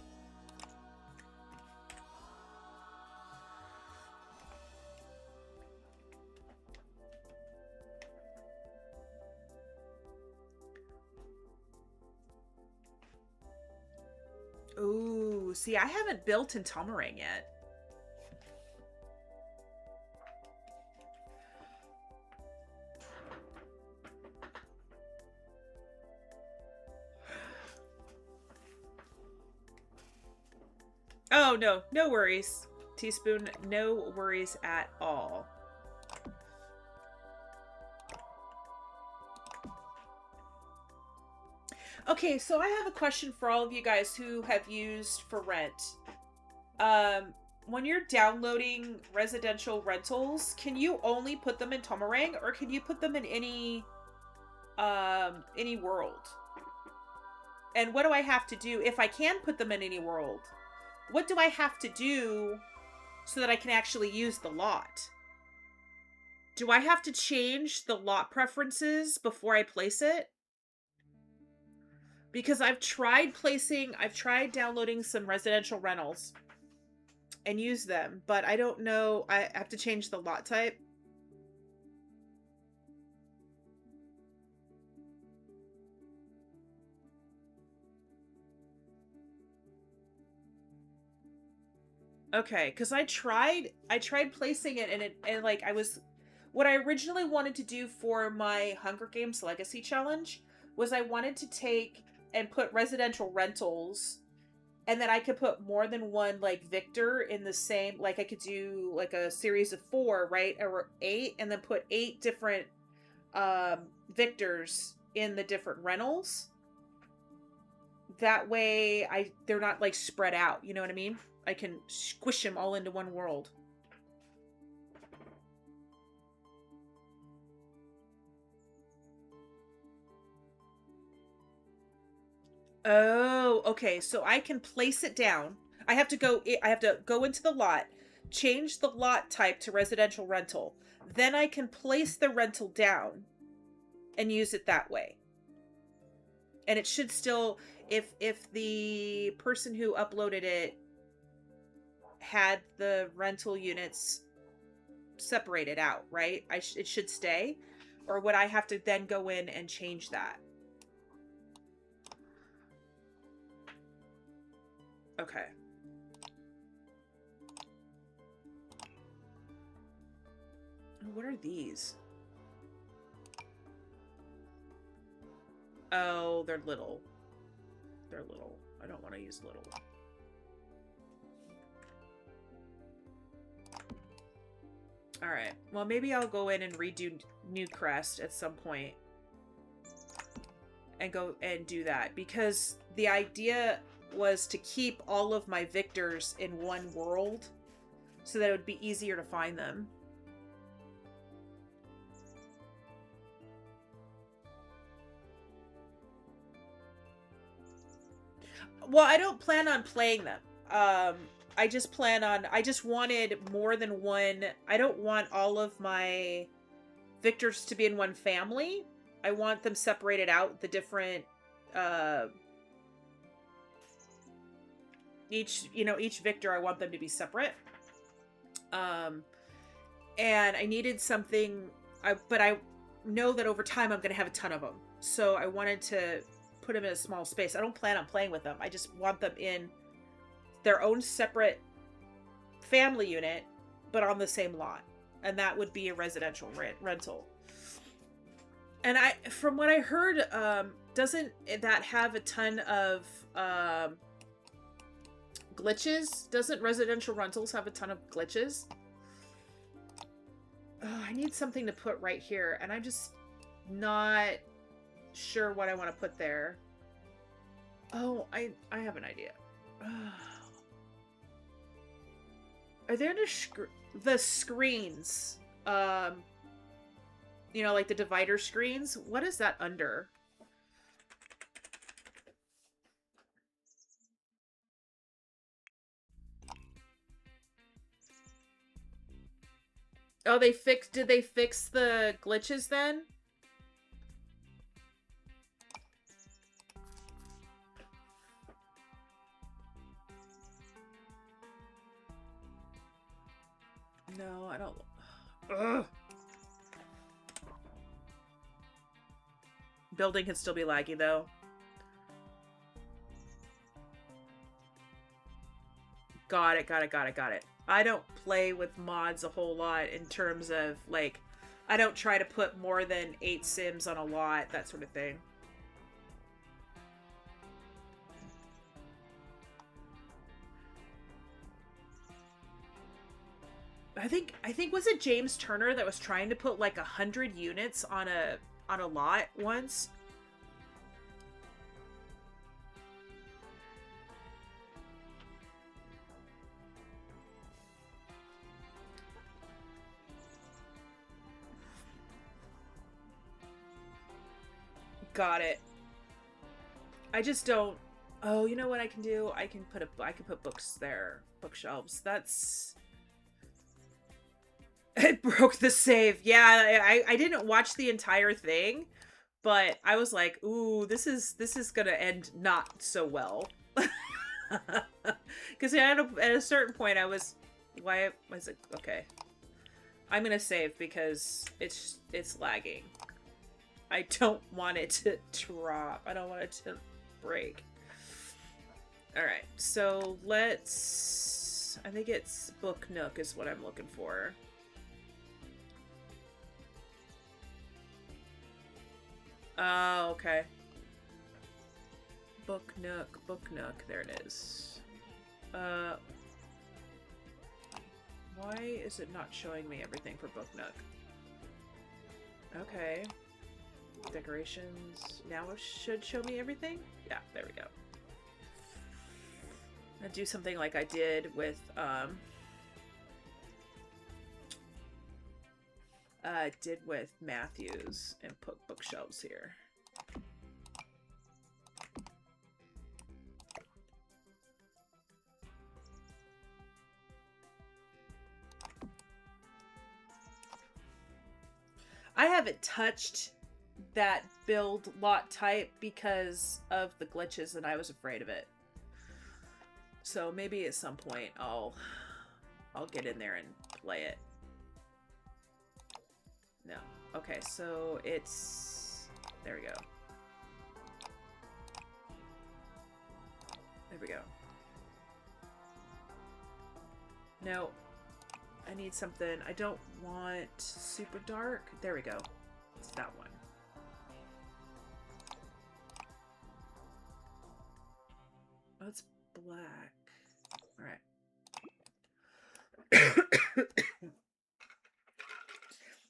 Ooh, see, I haven't built in Tomarang yet. Oh, no. No worries. Teaspoon, no worries at all. Okay, so I have a question for all of you guys who have used For Rent. When you're downloading residential rentals, can you only put them in Tomarang, or can you put them in any world? And what do I have to do if I can put them in any world? What do I have to do so that I can actually use the lot? Do I have to change the lot preferences before I place it? Because I've tried downloading some residential rentals and use them, but I don't know. I have to change the lot type. Okay, because I tried placing it, and like what I originally wanted to do for my Hunger Games Legacy Challenge was I wanted to take and put residential rentals, and then I could put more than one like Victor in the same, like I could do like a series of 4, right? Or 8, and then put 8 different Victors in the different rentals. That way they're not like spread out, you know what I mean? I can squish them all into one world. Oh, okay. So I can place it down. I have to go into the lot, change the lot type to residential rental. Then I can place the rental down and use it that way. And it should still, if the person who uploaded it had the rental units separated out, right? It should stay, or would I have to then go in and change that? Okay. What are these? Oh, they're little. They're little. I don't want to use little. Alright. Well, maybe I'll go in and redo New Crest at some point. And go and do that. Because the idea was to keep all of my Victors in one world, so that it would be easier to find them. Well, I don't plan on playing them. I just wanted more than one. I don't want all of my Victors to be in one family. I want them separated out, the different, each Victor, I want them to be separate. And I needed something, but I know that over time I'm going to have a ton of them. So I wanted to put them in a small space. I don't plan on playing with them. I just want them in their own separate family unit, but on the same lot. And that would be a residential rental. And from what I heard, doesn't that have a ton of glitches? Doesn't residential rentals have a ton of glitches? Oh, I need something to put right here, and I'm just not sure what I want to put there. Oh, I have an idea. Are there the screens? Like the divider screens? What is that under? Oh, did they fix the glitches then? No, I don't. Ugh. Building can still be laggy though. Got it. I don't play with mods a whole lot in terms of, like, I don't try to put more than 8 Sims on a lot, that sort of thing. I think was it James Turner that was trying to put like 100 units on a lot once? Got it. I just don't. Oh, you know what I can do? I can put books there, bookshelves. That's. It broke the save. Yeah, I didn't watch the entire thing, but I was like, ooh, this is gonna end not so well. Because at a certain point, I was, why was it okay? I'm gonna save because it's lagging. I don't want it to drop. I don't want it to break. Alright, so let's... I think it's Book Nook is what I'm looking for. Oh, okay. Book Nook, Book Nook. There it is. Why is it not showing me everything for Book Nook? Okay. Decorations. Now it should show me everything? Yeah, there we go. I'll do something like I did with, Matthews and put bookshelves here. I haven't touched that build lot type because of the glitches and I was afraid of it. So maybe at some point I'll get in there and play it. No. Okay, so it's... There we go. There we go. No. I need something. I don't want super dark. There we go. It's that one. Oh, it's black. All right.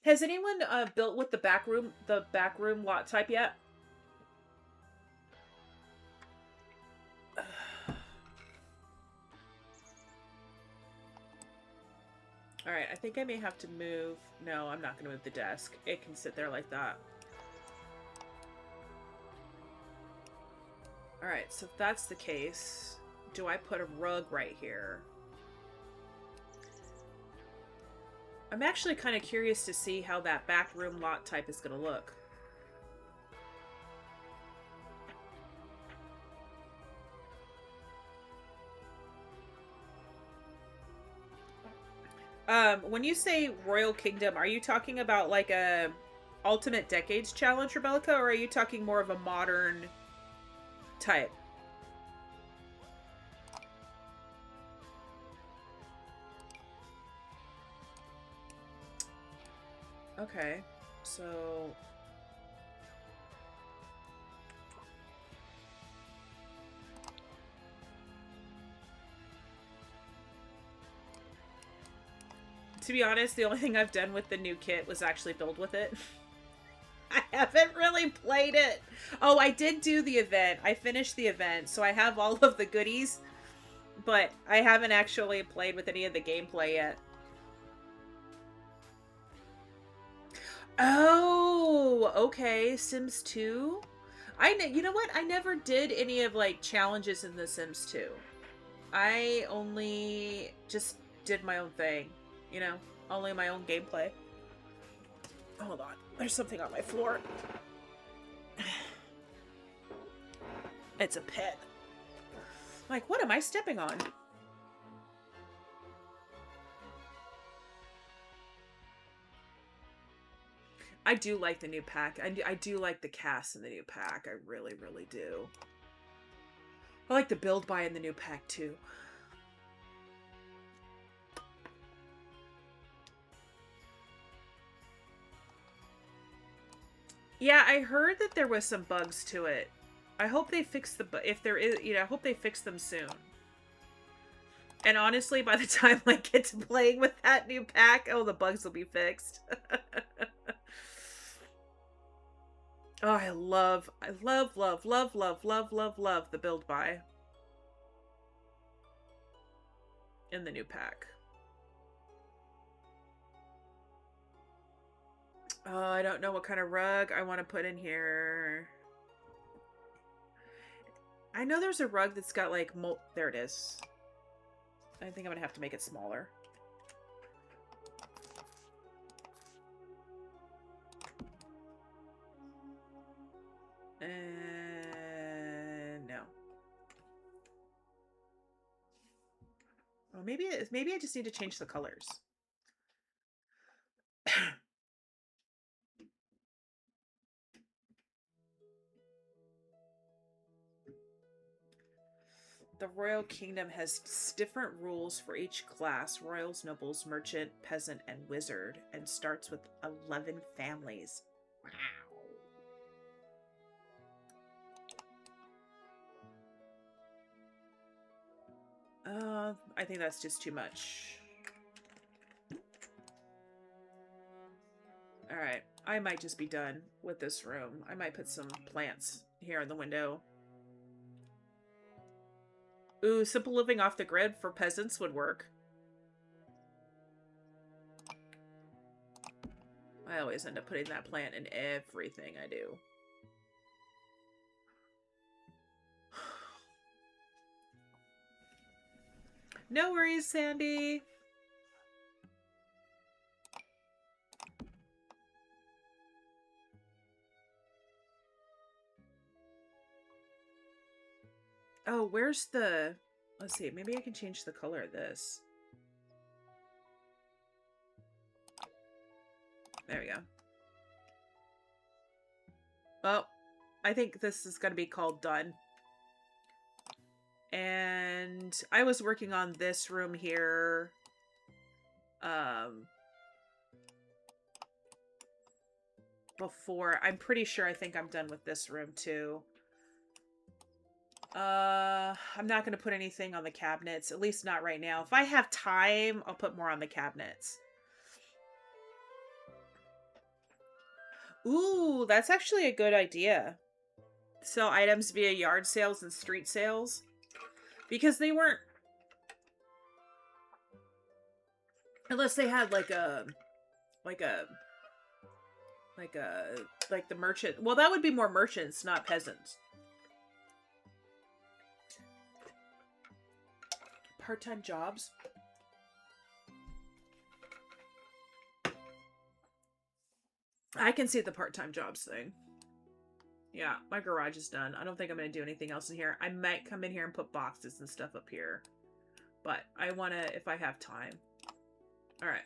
Has anyone built with the back room lot type yet? All right, I think I may have to move. No, I'm not going to move the desk. It can sit there like that. All right, so if that's the case, do I put a rug right here? I'm actually kind of curious to see how that back room lot type is going to look. When you say Royal Kingdom, are you talking about like a Ultimate Decades challenge, Rebellica, or are you talking more of a modern type? Okay, so... To be honest, the only thing I've done with the new kit was actually build with it. I haven't really played it. Oh, I did do the event. I finished the event, so I have all of the goodies, but I haven't actually played with any of the gameplay yet. Oh, okay. Sims 2? You know what? I never did any of, like, challenges in The Sims 2. I only just did my own thing. You know, only my own gameplay. Hold on. There's something on my floor. It's a pet. Like, what am I stepping on? I do like the new pack. I do like the cast in the new pack. I really, really do. I like the build buy in the new pack, too. Yeah, I heard that there was some bugs to it. I hope they fix the if there is, you know, I hope they fix them soon. And honestly, by the time I get to playing with that new pack, oh, the bugs will be fixed. Oh, I love the build buy in the new pack. Oh, I don't know what kind of rug I want to put in here. I know there's a rug that's got like there it is. I think I'm gonna have to make it smaller. And no. Oh, maybe I just need to change the colors. The Royal Kingdom has different rules for each class: royals, nobles, merchant, peasant, and wizard, and starts with 11 families. Wow. I think that's just too much. All right. I might just be done with this room. I might put some plants here in the window. Ooh, simple living off the grid for peasants would work. I always end up putting that plant in everything I do. No worries, Sandy. Oh, where's the... Let's see, maybe I can change the color of this. There we go. Well, I think this is going to be called done. And I was working on this room here. Before. I'm pretty sure I think I'm done with this room too. I'm not going to put anything on the cabinets, at least not right now. If I have time, I'll put more on the cabinets. Ooh, that's actually a good idea. Sell items via yard sales and street sales. Because they weren't... Unless they had like the merchant. Well, that would be more merchants, not peasants. Part-time jobs. I can see the part-time jobs thing. Yeah, my garage is done. I don't think I'm going to do anything else in here. I might come in here and put boxes and stuff up here. But I want to, if I have time. All right.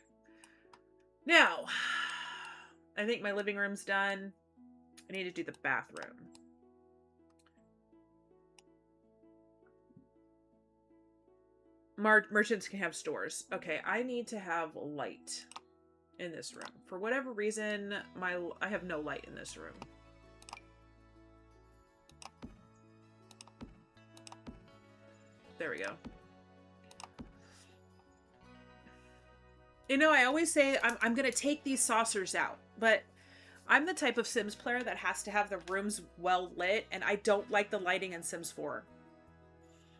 Now, I think my living room's done. I need to do the bathroom. Merchants can have stores. Okay, I need to have light in this room. For whatever reason, I have no light in this room. There we go. You know, I always say I'm going to take these saucers out, but I'm the type of Sims player that has to have the rooms well lit, and I don't like the lighting in Sims 4.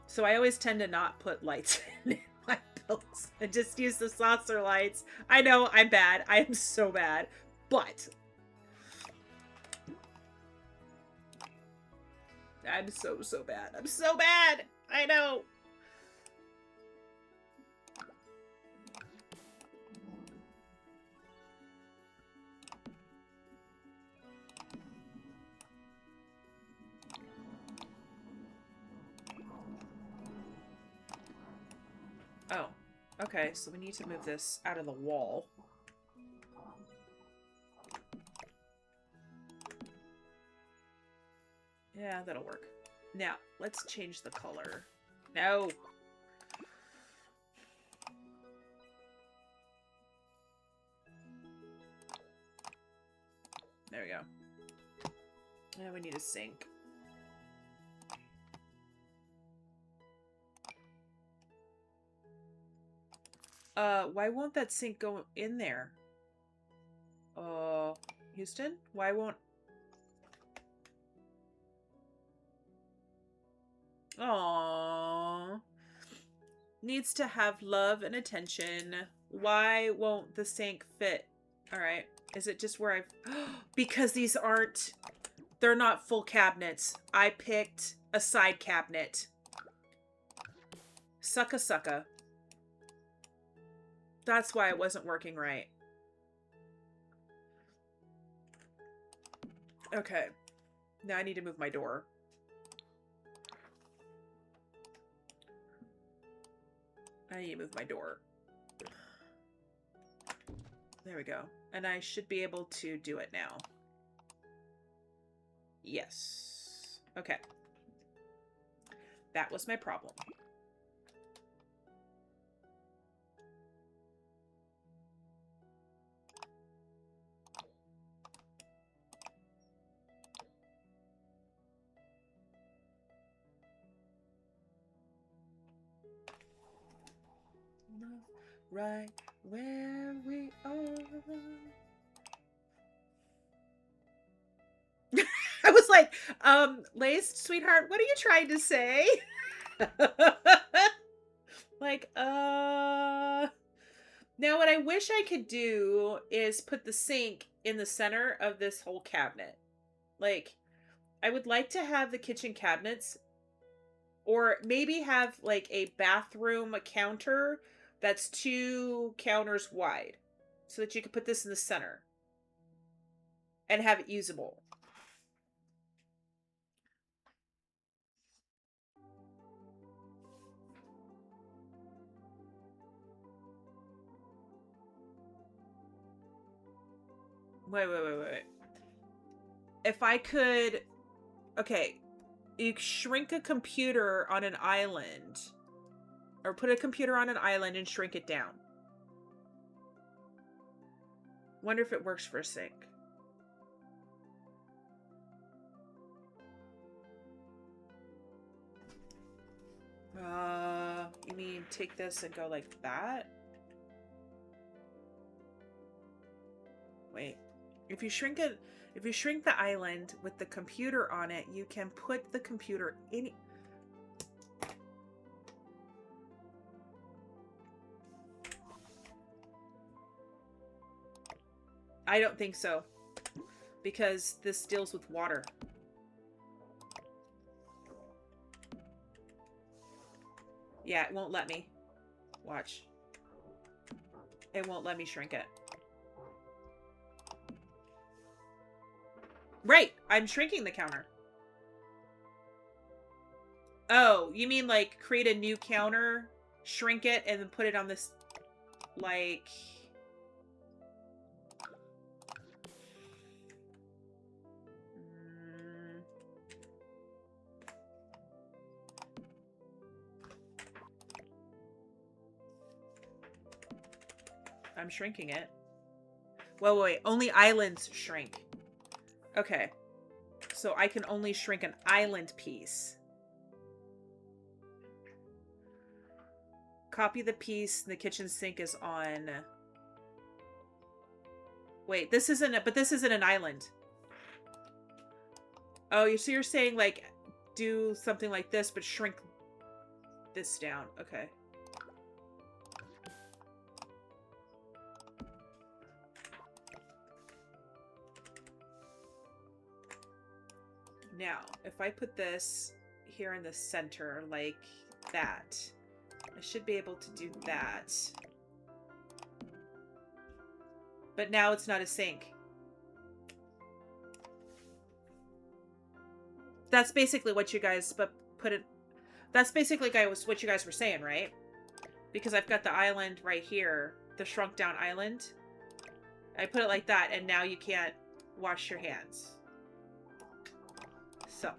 So I always tend to not put lights in my builds and just use the saucer lights. I know, I'm bad. I am so bad. But I'm so bad. I'm so bad. I know. Oh, okay, so we need to move this out of the wall. Yeah, that'll work. Now, let's change the color. No! There we go. Now we need a sink. Why won't that sink go in there? Houston? Why won't... Aww. Needs to have love and attention. Why won't the sink fit? Alright. Is it just where I've... Because these aren't... They're not full cabinets. I picked a side cabinet. Sucka sucka. That's why it wasn't working right. Okay. Now I need to move my door. I need to move my door. There we go. And I should be able to do it now. Yes. Okay. That was my problem. enough right where we are. I was like, Lace, sweetheart, what are you trying to say? Like, now what I wish I could do is put the sink in the center of this whole cabinet. Like, I would like to have the kitchen cabinets, or maybe have like a bathroom counter that's 2 counters wide, so that you could put this in the center and have it usable. Wait. If I could, okay, you shrink a computer on an island, or put a computer on an island and shrink it down. Wonder if it works for a sink. You mean take this and go like that? Wait. If you shrink the island with the computer on it, you can put the computer in. I don't think so, because this deals with water. Yeah, it won't let me. Watch. It won't let me shrink it. Right, I'm shrinking the counter. Oh, you mean like create a new counter, shrink it, and then put it on this, like... I'm shrinking it. Well, wait, only islands shrink. Okay. So I can only shrink an island piece. Copy the piece. The kitchen sink is on... Wait, this isn't it, but this isn't an island. Oh, so you're saying, like, do something like this, but shrink this down. Okay. Now, if I put this here in the center, like that, I should be able to do that. But now it's not a sink. That's basically what you guys put it. That's basically what you guys were saying, right? Because I've got the island right here, the shrunk down island. I put it like that, and now you can't wash your hands. So.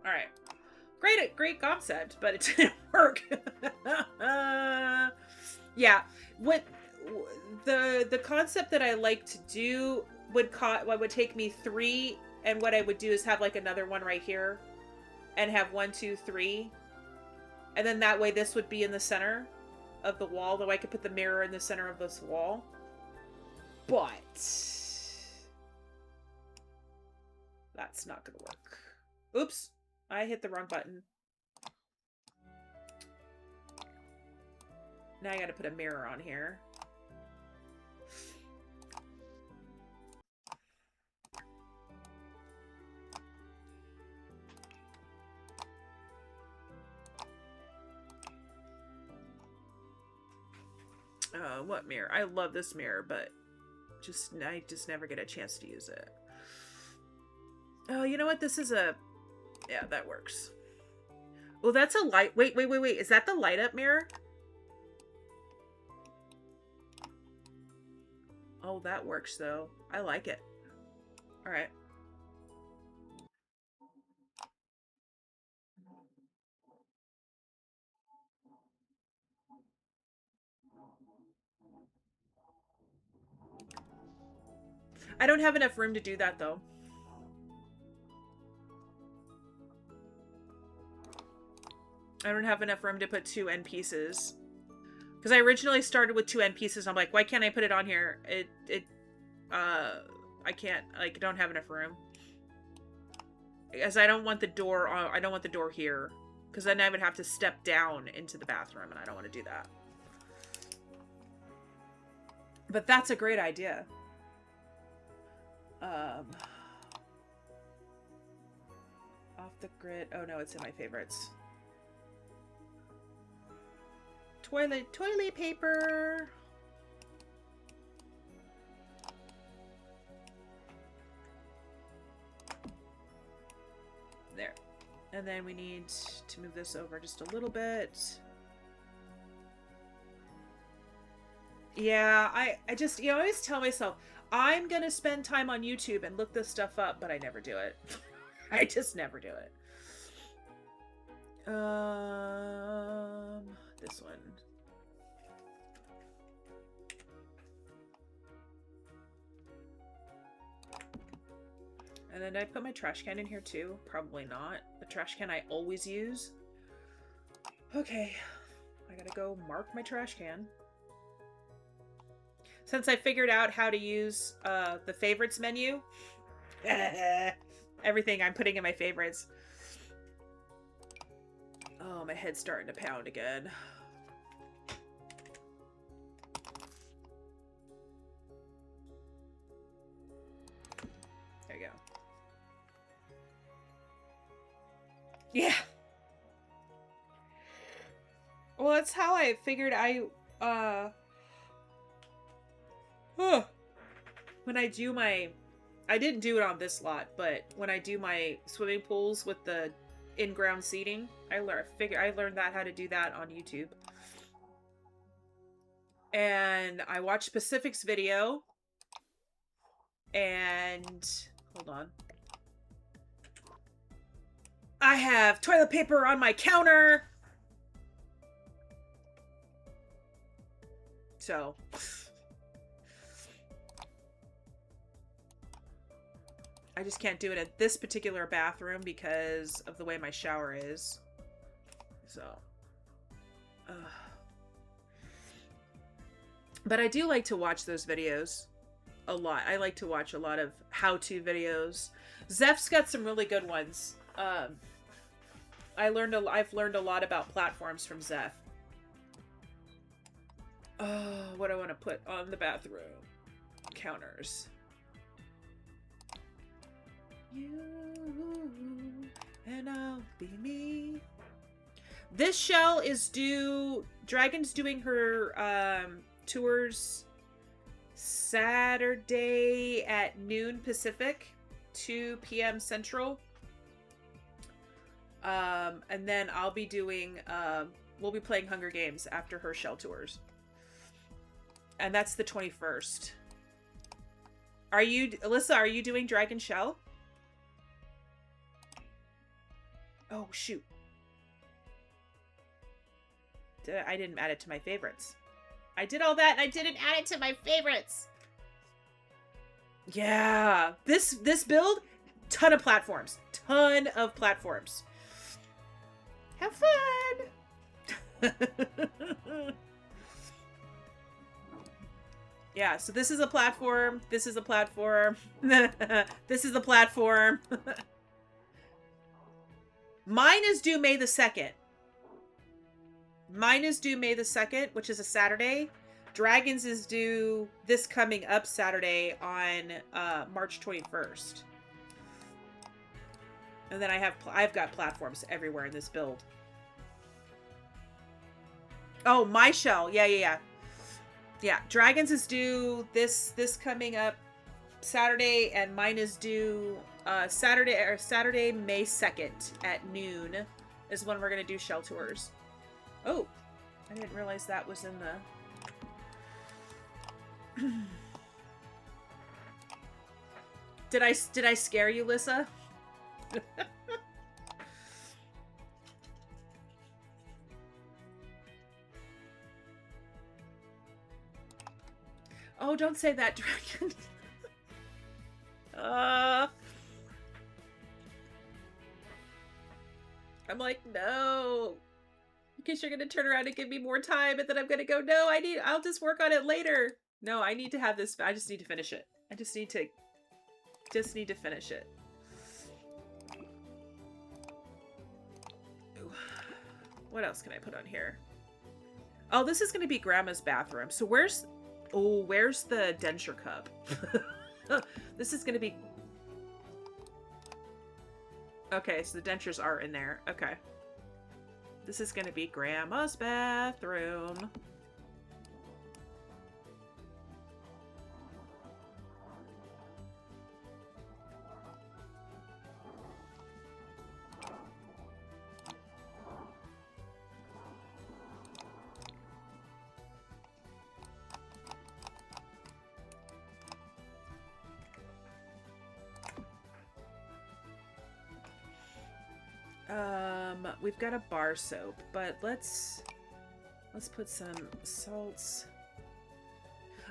Alright. Great concept, but it didn't work. Yeah. What the concept that I like to do would take me 3, and what I would do is have like another one right here, and have 1, 2, 3, and then that way this would be in the center of the wall, though I could put the mirror in the center of this wall. But that's not gonna work. Oops, I hit the wrong button. Now I gotta put a mirror on here. What mirror? I love this mirror, but I just never get a chance to use it. Oh, you know what? This is a... Yeah, that works. Well, that's a light... Wait. Is that the light up mirror? Oh, that works, though. I like it. Alright. I don't have enough room to do that, though. I don't have enough room to put 2 end pieces. Because I originally started with 2 end pieces. I'm like, why can't I put it on here? I can't, like, don't have enough room. As I don't want the door, I don't want the door here. Because then I would have to step down into the bathroom, and I don't want to do that. But that's a great idea. Off the grid. Oh no, it's in my favorites. Toilet paper. There. And then we need to move this over just a little bit. Yeah, I just, I always tell myself, I'm gonna spend time on YouTube and look this stuff up, but I never do it. I just never do it. This one. And then did I put my trash can in here too? Probably not. The trash can I always use. Okay. I gotta go mark my trash can. Since I figured out how to use the favorites menu, everything I'm putting in my favorites. Oh, my head's starting to pound again. There you go. Yeah. Well, that's how I figured when I do my, I didn't do it on this lot, but when I do my swimming pools with the in-ground seating, I learned that how to do that on YouTube. And I watched Pacific's video, and hold on. I have toilet paper on my counter. So I just can't do it at this particular bathroom because of the way my shower is. So. But I do like to watch those videos a lot. I like to watch a lot of how-to videos. Zeph's got some really good ones. I've learned a lot about platforms from Zeph. Oh, what do I want to put on the bathroom counters? You and I'll be me. This shell is due. Dragon's doing her tours Saturday at noon Pacific, 2 p.m. Central. And then I'll be doing. We'll be playing Hunger Games after her shell tours. And that's the 21st. Are you, Alyssa, are you doing Dragon Shell? Oh, shoot. I didn't add it to my favorites. I did all that and I didn't add it to my favorites. Yeah. This build, ton of platforms. Ton of platforms. Have fun! Yeah, so this is a platform. This is a platform. This is a platform. Mine is due May the 2nd. Mine is due May the 2nd, which is a Saturday. Dragon's is due this coming up Saturday on March 21st. And then I've got platforms everywhere in this build. Oh, my shell. Yeah. Yeah, Dragon's is due this coming up Saturday, and mine is due Saturday, May 2nd at noon is when we're gonna do shell tours. Oh, I didn't realize that was in the. Did I scare you, Lissa? Oh, don't say that, Dragon. I'm like, no. In case you're going to turn around and give me more time and then I'm going to go, no, I'll just work on it later. No, I need to have this. I just need to finish it. I just need to finish it. Ooh. What else can I put on here? Oh, this is going to be Grandma's bathroom. So where's the denture cup? This is going to be... Okay, so the dentures are in there. Okay. This is going to be Grandma's bathroom. We've got a bar soap, but let's put some salts.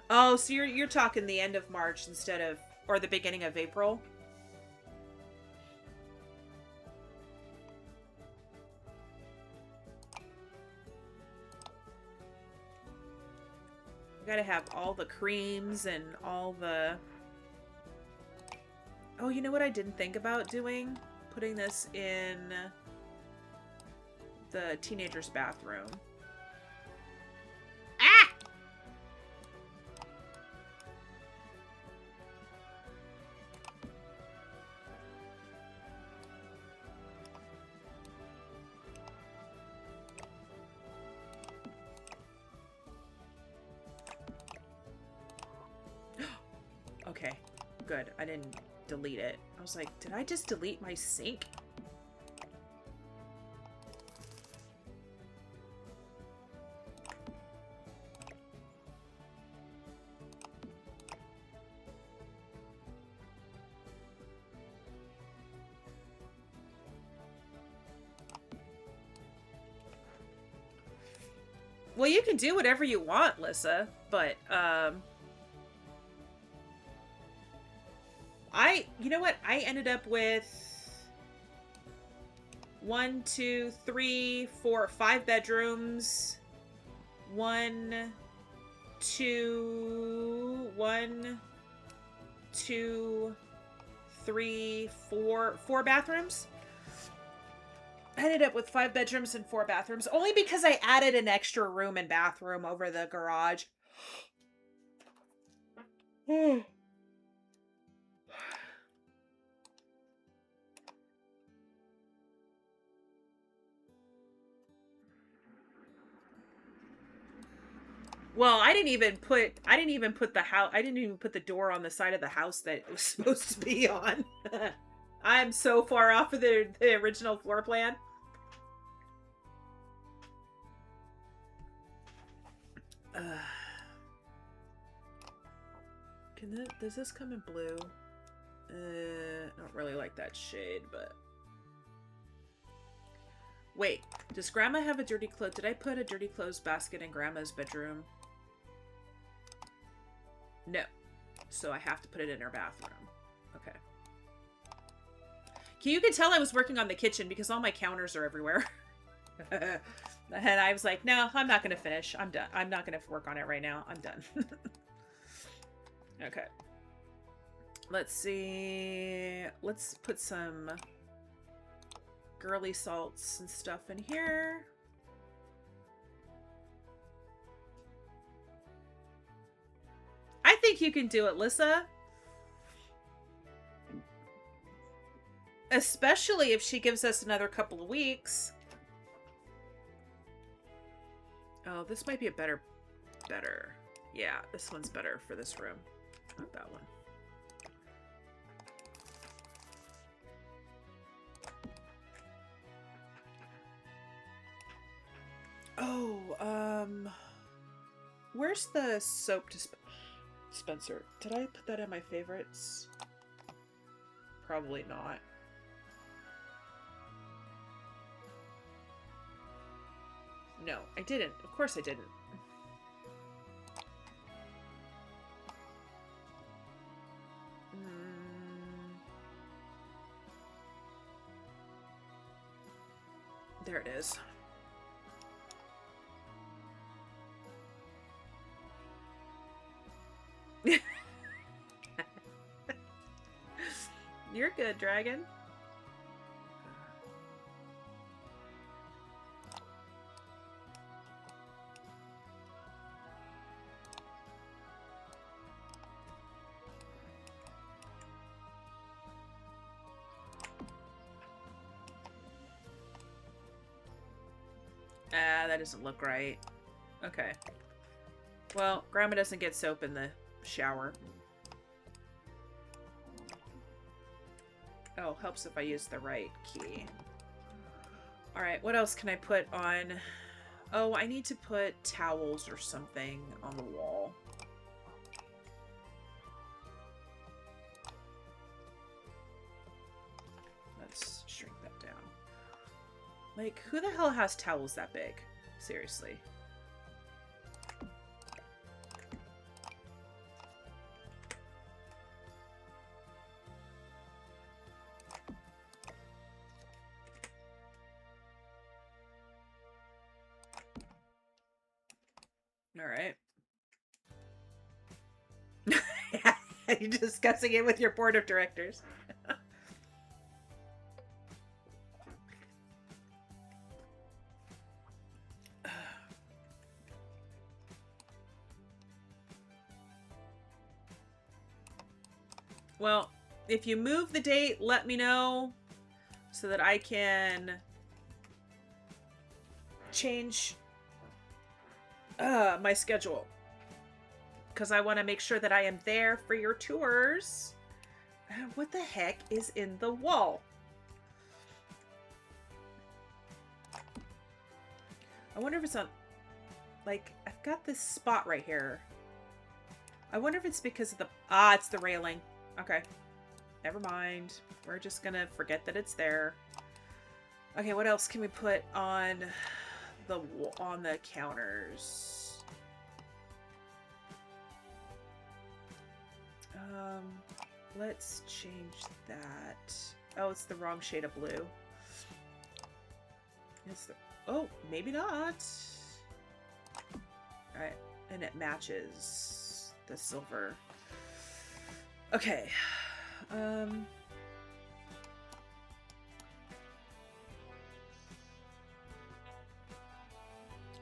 Oh, so you're talking the end of March instead of, or the beginning of April? We gotta have all the creams and all the... Oh, you know what I didn't think about doing? Putting this in the teenager's bathroom. Ah! Okay, good. I didn't delete it. I was like, did I just delete my sink? Well, you can do whatever you want, Lissa, but, you know what? I ended up with 1, 2, 3, 4, 5 bedrooms. 1, 2, 3, 4 bathrooms. I ended up with 5 bedrooms and 4 bathrooms, only because I added an extra room and bathroom over the garage. Well, I didn't even put the door on the side of the house that it was supposed to be on. I'm so far off of the original floor plan. Does this come in blue? I don't really like that shade, but... Wait, does Grandma have a dirty clothes? Did I put a dirty clothes basket in Grandma's bedroom? No. So I have to put it in her bathroom. Okay. You can tell I was working on the kitchen because all my counters are everywhere. And I was like, no, I'm not going to finish. I'm done. I'm not going to work on it right now. I'm done. Okay. Let's see. Let's put some girly salts and stuff in here. I think you can do it, Lissa. Especially if she gives us another couple of weeks. Oh, this might be a better. Yeah, this one's better for this room. Not that one. Oh, where's the soap dispenser? Did I put that in my favorites? Probably not. No, I didn't. Of course I didn't. There it is. You're good, dragon. Ah, that doesn't look right. Okay. Well, Grandma doesn't get soap in the shower. Oh, helps if I use the right key. Alright, what else can I put on? Oh, I need to put towels or something on the wall. Let's shrink that down. Like, who the hell has towels that big? Seriously. All right. You're discussing it with your board of directors. Well, if you move the date, let me know so that I can change my schedule. Because I want to make sure that I am there for your tours. What the heck is in the wall? I wonder if it's on... Like, I've got this spot right here. I wonder if it's because of the... Ah, it's the railing. Okay. Never mind. We're just gonna forget that it's there. Okay, what else can we put on the counters? Let's change that. Oh, it's the wrong shade of blue. It's the... Oh, maybe not. Alright, and it matches the silver. Okay.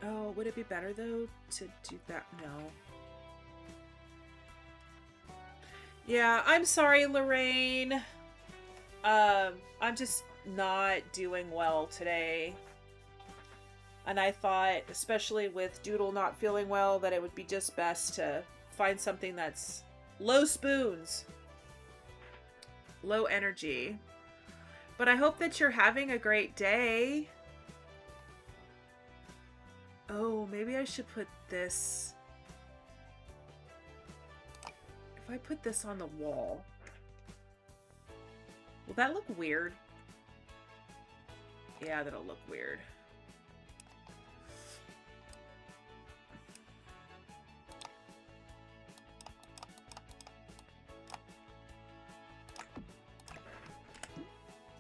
Oh, would it be better, though, to do that? No. Yeah, I'm sorry, Lorraine. I'm just not doing well today. And I thought, especially with Doodle not feeling well, that it would be just best to find something that's low spoons. Low energy. But I hope that you're having a great day. Oh, maybe I should put this... If I put this on the wall, will that look weird? Yeah, that'll look weird.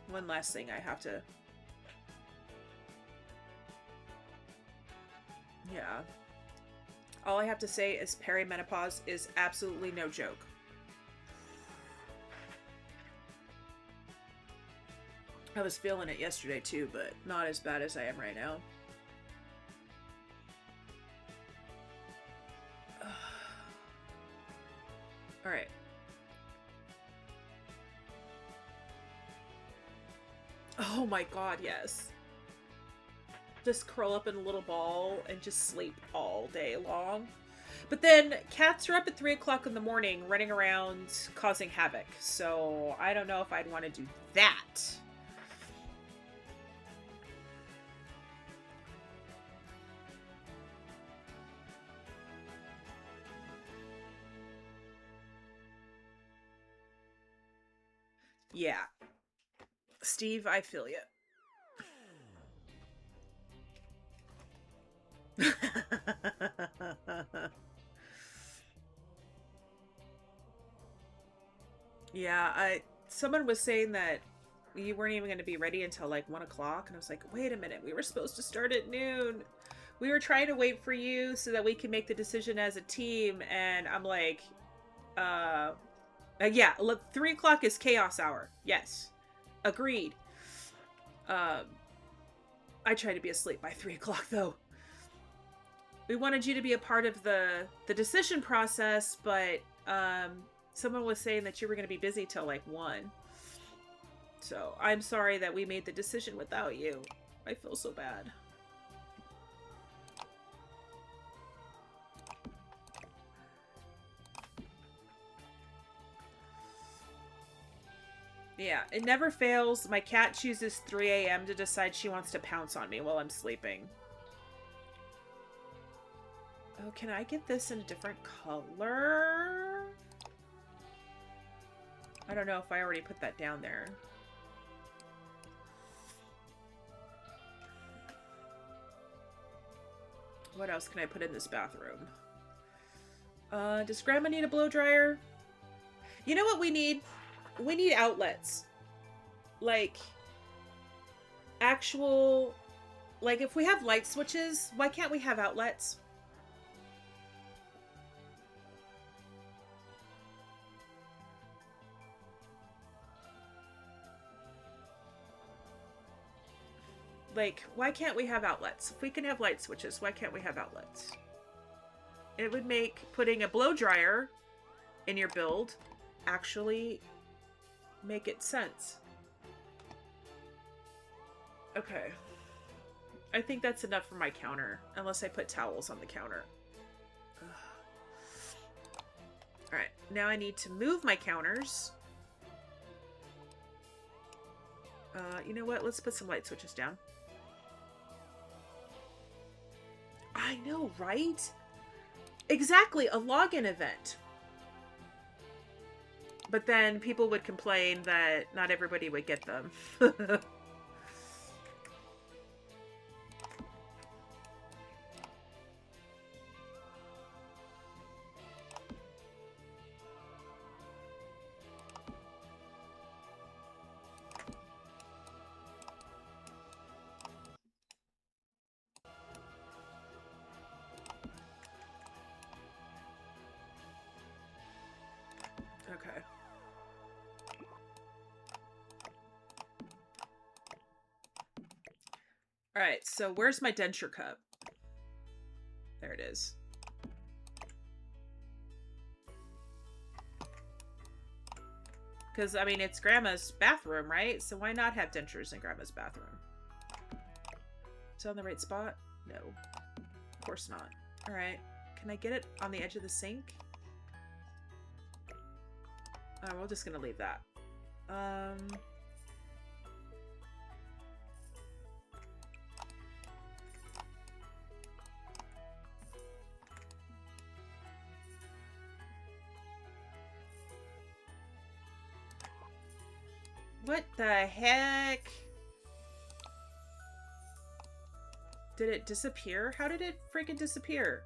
One last thing I have to... Yeah. All I have to say is perimenopause is absolutely no joke. I was feeling it yesterday too, but not as bad as I am right now. All right. Oh my god, yes. Just curl up in a little ball and just sleep all day long. But then cats are up at 3 o'clock in the morning running around causing havoc. So I don't know if I'd want to do that. Yeah. Steve, I feel you. Yeah, someone was saying that you weren't even going to be ready until like 1 o'clock, and I was like, wait a minute, we were supposed to start at noon. We were trying to wait for you so that we can make the decision as a team, and I'm like, Yeah, look, 3 o'clock is chaos hour. Yes. Agreed. Um, I try to be asleep by 3 o'clock, though. We wanted you to be a part of the decision process, but someone was saying that you were going to be busy till like 1. So I'm sorry that we made the decision without you. I feel so bad. Yeah, it never fails. My cat chooses 3 a.m. to decide she wants to pounce on me while I'm sleeping. Oh, can I get this in a different color? I don't know if I already put that down there. What else can I put in this bathroom? Does Grandma need a blow dryer? You know what we need? We need outlets. Like, actual... Like, if we have light switches, why can't we have outlets? Like, why can't we have outlets? If we can have light switches, why can't we have outlets? It would make putting a blow dryer in your build actually make it sense. Okay. I think that's enough for my counter, unless I put towels on the counter. Alright, now I need to move my counters. You know what? Let's put some light switches down. I know, right? Exactly, a login event. But then people would complain that not everybody would get them. Okay. Alright, so where's my denture cup? There it is. Because, I mean, it's Grandma's bathroom, right? So why not have dentures in Grandma's bathroom? Is it on the right spot? No. Of course not. Alright. Can I get it on the edge of the sink? Oh, we're just gonna leave that. What the heck? Did it disappear? How did it freaking disappear?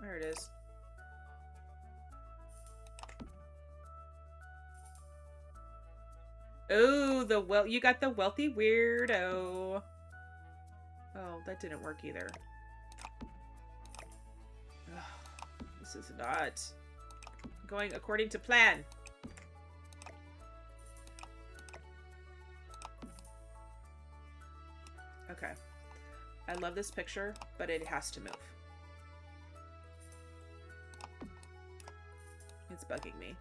There it is. Oh, you got the wealthy weirdo. Oh, that didn't work either. Ugh, this is not going according to plan. Okay. I love this picture, but it has to move. It's bugging me.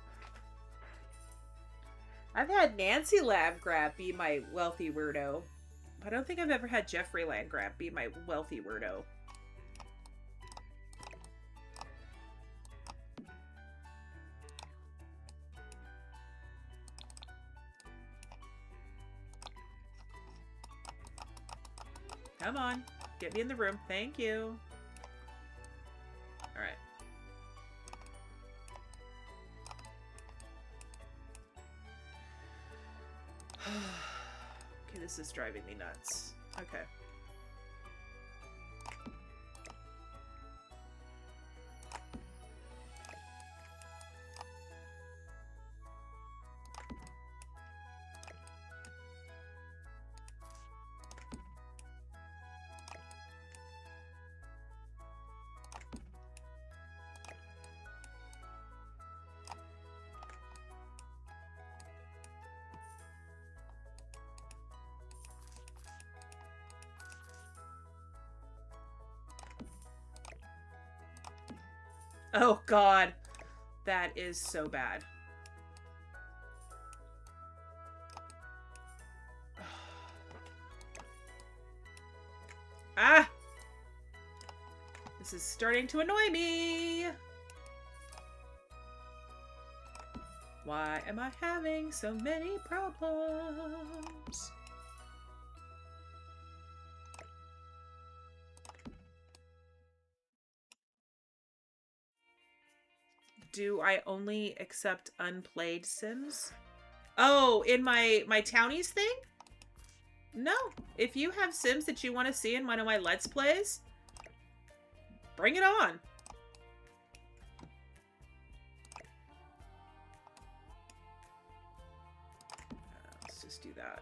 I've had Nancy Landgrab be my wealthy weirdo. I don't think I've ever had Jeffrey Landgrab be my wealthy weirdo. Come on. Get me in the room. Thank you. Alright. Okay, this is driving me nuts. Okay. Oh, God. That is so bad. Ah! This is starting to annoy me. Why am I having so many problems? Do I only accept unplayed Sims? Oh, in my townies thing? No. If you have Sims that you want to see in one of my Let's Plays, bring it on. Let's just do that.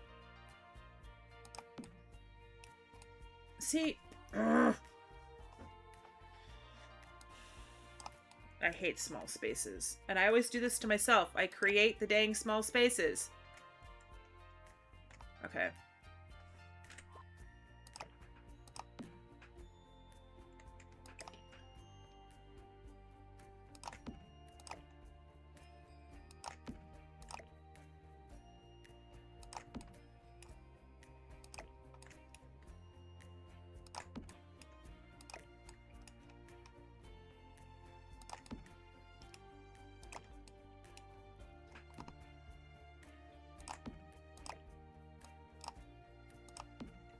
See, ugh. I hate small spaces. And I always do this to myself. I create the dang small spaces. Okay.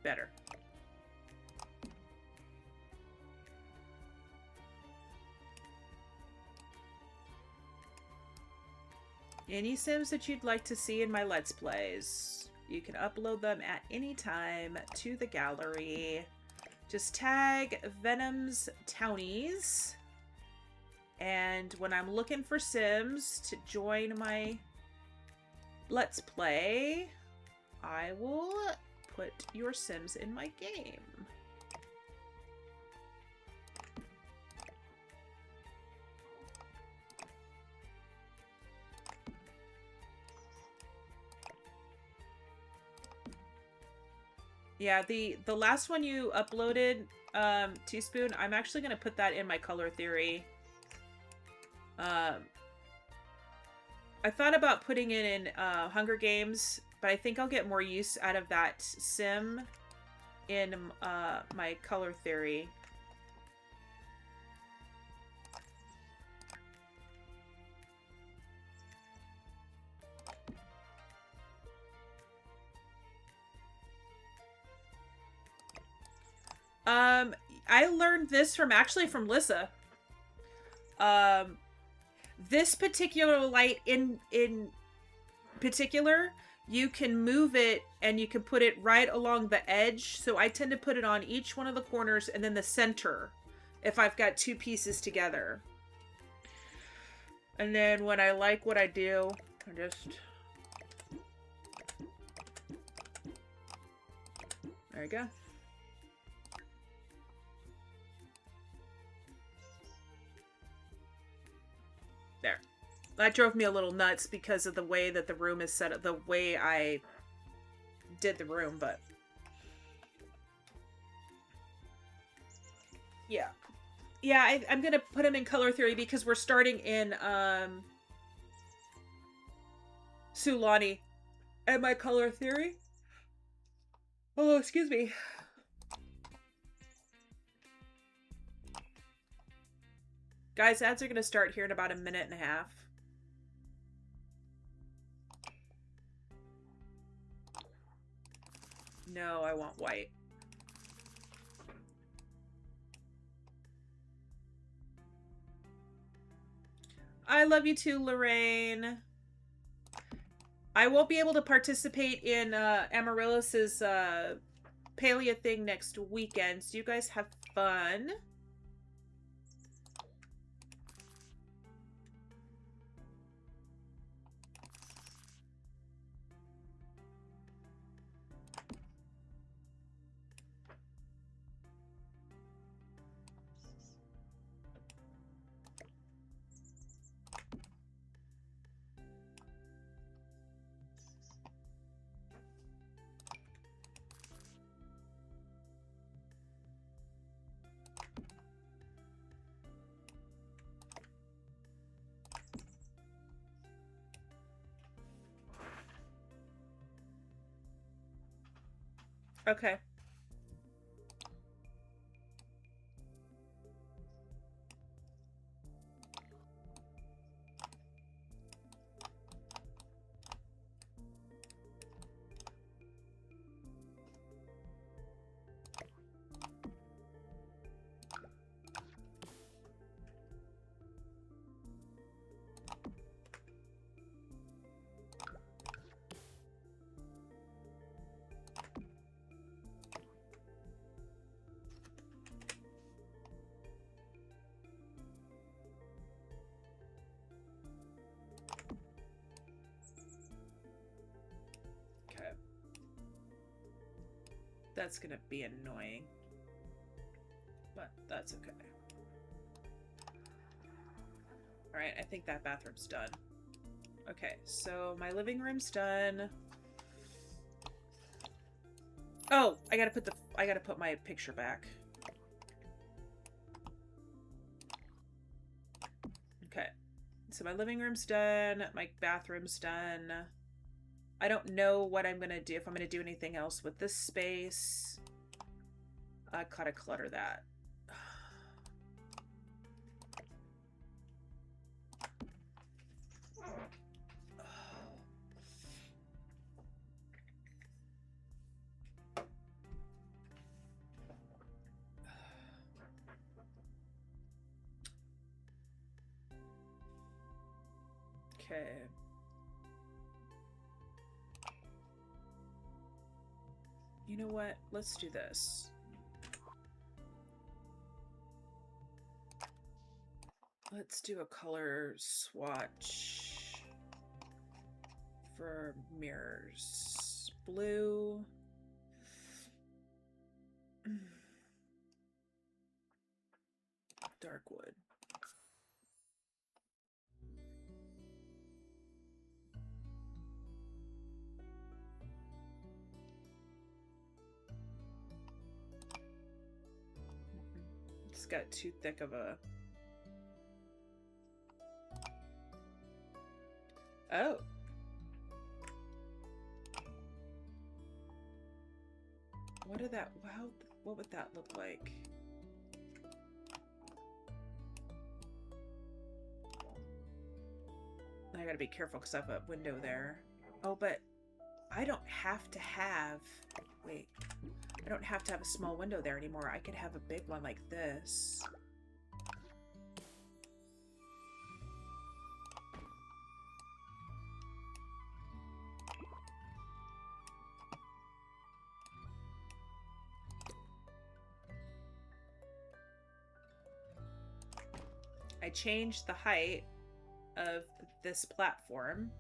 Better. Any Sims that you'd like to see in my Let's Plays, you can upload them at any time to the gallery. Just tag Venom's Townies. And when I'm looking for Sims to join my Let's Play, I will put your Sims in my game. Yeah, the last one you uploaded, Teaspoon, I'm actually going to put that in my color theory. I thought about putting it in Hunger Games, but I think I'll get more use out of that sim in my color theory. I learned this from Lissa. This particular light in particular, you can move it and you can put it right along the edge. So I tend to put it on each one of the corners and then the center if I've got two pieces together. And then when I like what I do, I just... There you go. There. That drove me a little nuts because of the way that the room is set up, the way I did the room, but yeah. Yeah, I'm gonna put them in color theory because we're starting in Sulani. And my color theory? Oh, excuse me. Guys, ads are gonna start here in about a minute and a half. No, I want white. I love you too, Lorraine. I won't be able to participate in Amaryllis's Palea thing next weekend, so you guys have fun. Okay. Okay. That's gonna be annoying, but that's okay. All right, I think that bathroom's done. Okay, so my living room's done. Oh, I gotta put my picture back. Okay, so my living room's done. My bathroom's done. I don't know what I'm gonna do, if I'm gonna do anything else with this space. I gotta clutter that. Okay. You know what? Let's do this. Let's do a color swatch for mirrors. Blue. Dark wood. It's got too thick of a... Oh. What would that look like? I gotta be careful because I have a window there. Oh, but I don't have to have... Wait. I don't have to have a small window there anymore. I could have a big one like this. I changed the height of this platform.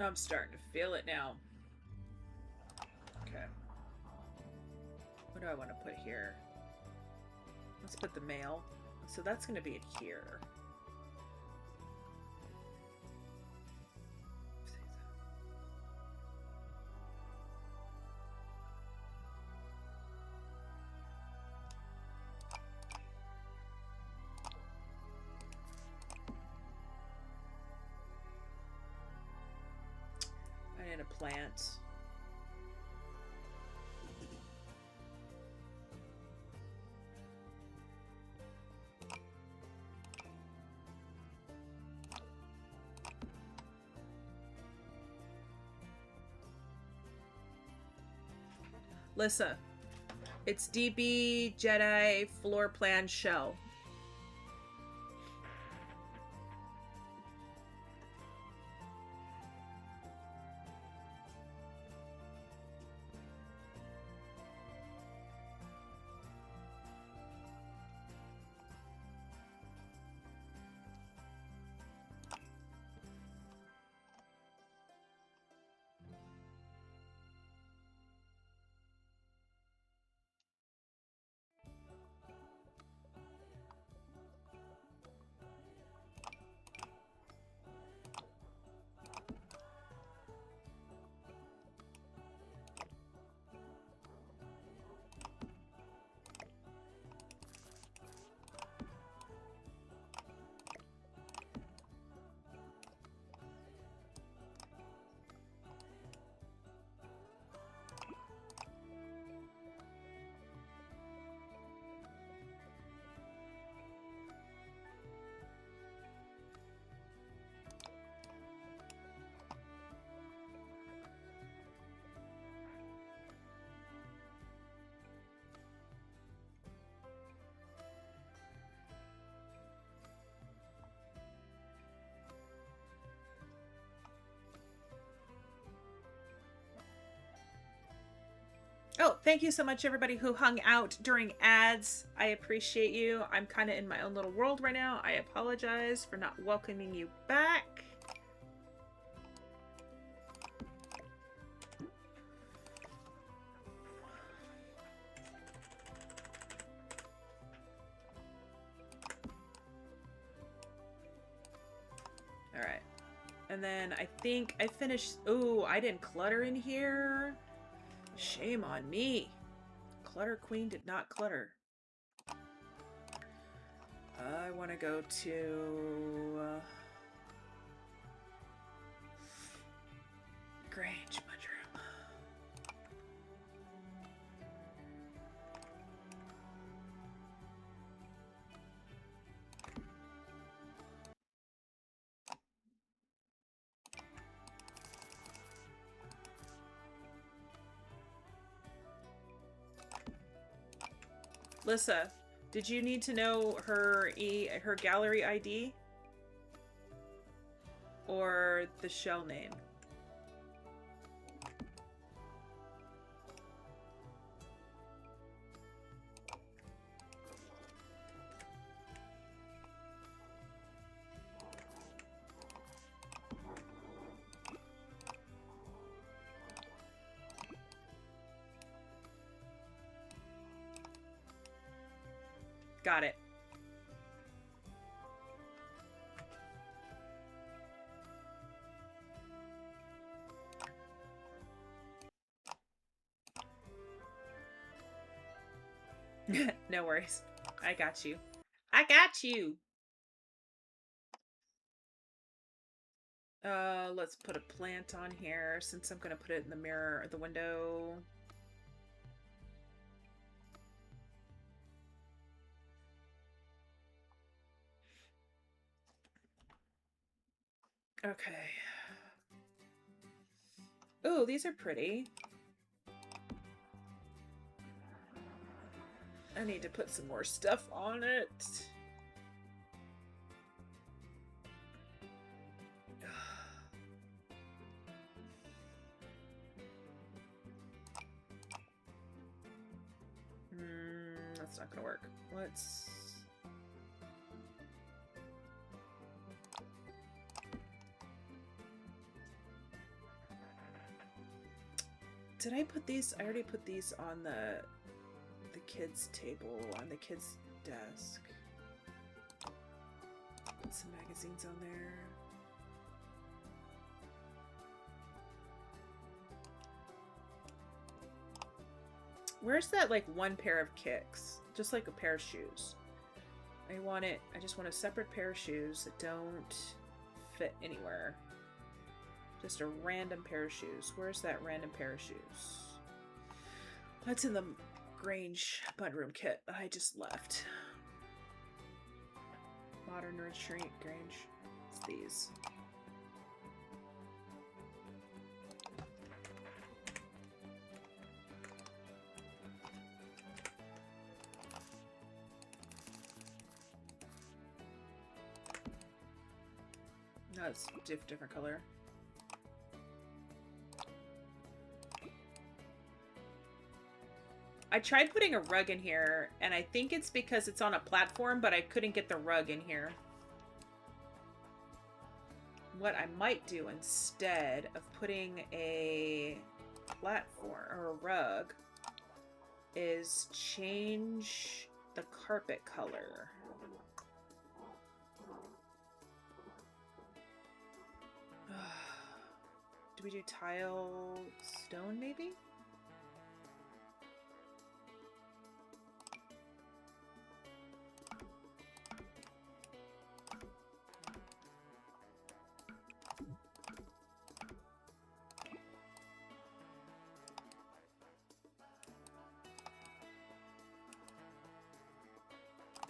I'm starting to feel it now. Okay. What do I want to put here? Let's put the mail. So that's going to be in here. I need a plant. Lissa, it's DB Jedi floor plan shell. Oh, thank you so much, everybody who hung out during ads. I appreciate you. I'm kind of in my own little world right now. I apologize for not welcoming you back. All right. And then I think I finished... Ooh, I didn't clutter in here. Shame on me. Clutter Queen did not clutter. I want to go to... Grange Mudroom. Lissa, did you need to know her gallery ID? Or the shell name? Got it. No worries. I got you. I got you. Let's put a plant on here since I'm gonna put it in the mirror or the window. Okay. Ooh, these are pretty. I need to put some more stuff on it. That's not gonna work. Let's... Did I put these? I already put these on the kids' table, on the kids' desk. Put some magazines on there. Where's that, like, one pair of kicks? Just like a pair of shoes. I just want a separate pair of shoes that don't fit anywhere. Just a random pair of shoes. Where's that random pair of shoes? That's in the Grange Mudroom kit that I just left. Modern Retreat Grange. It's these. No, it's different color. I tried putting a rug in here, and I think it's because it's on a platform, but I couldn't get the rug in here. What I might do instead of putting a platform or a rug is change the carpet color. Do we do tile stone maybe?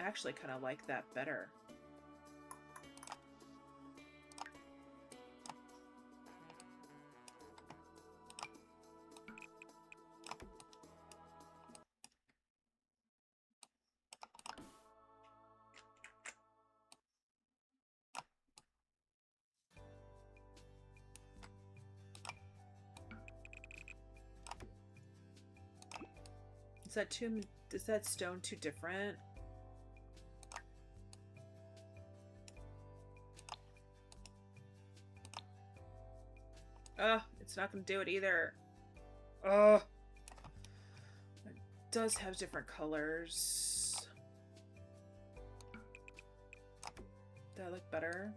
I actually kind of like that better. Is that stone too different? It's not gonna do it either. It does have different colors. Does that look better?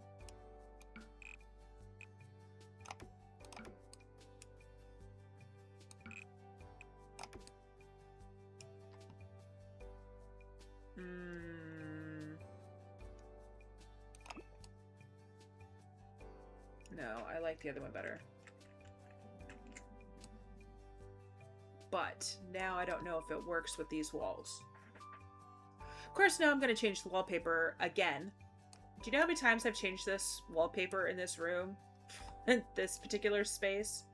No, I like the other one better. But now I don't know if it works with these walls. Of course, now I'm going to change the wallpaper again. Do you know how many times I've changed this wallpaper in this room? In this particular space?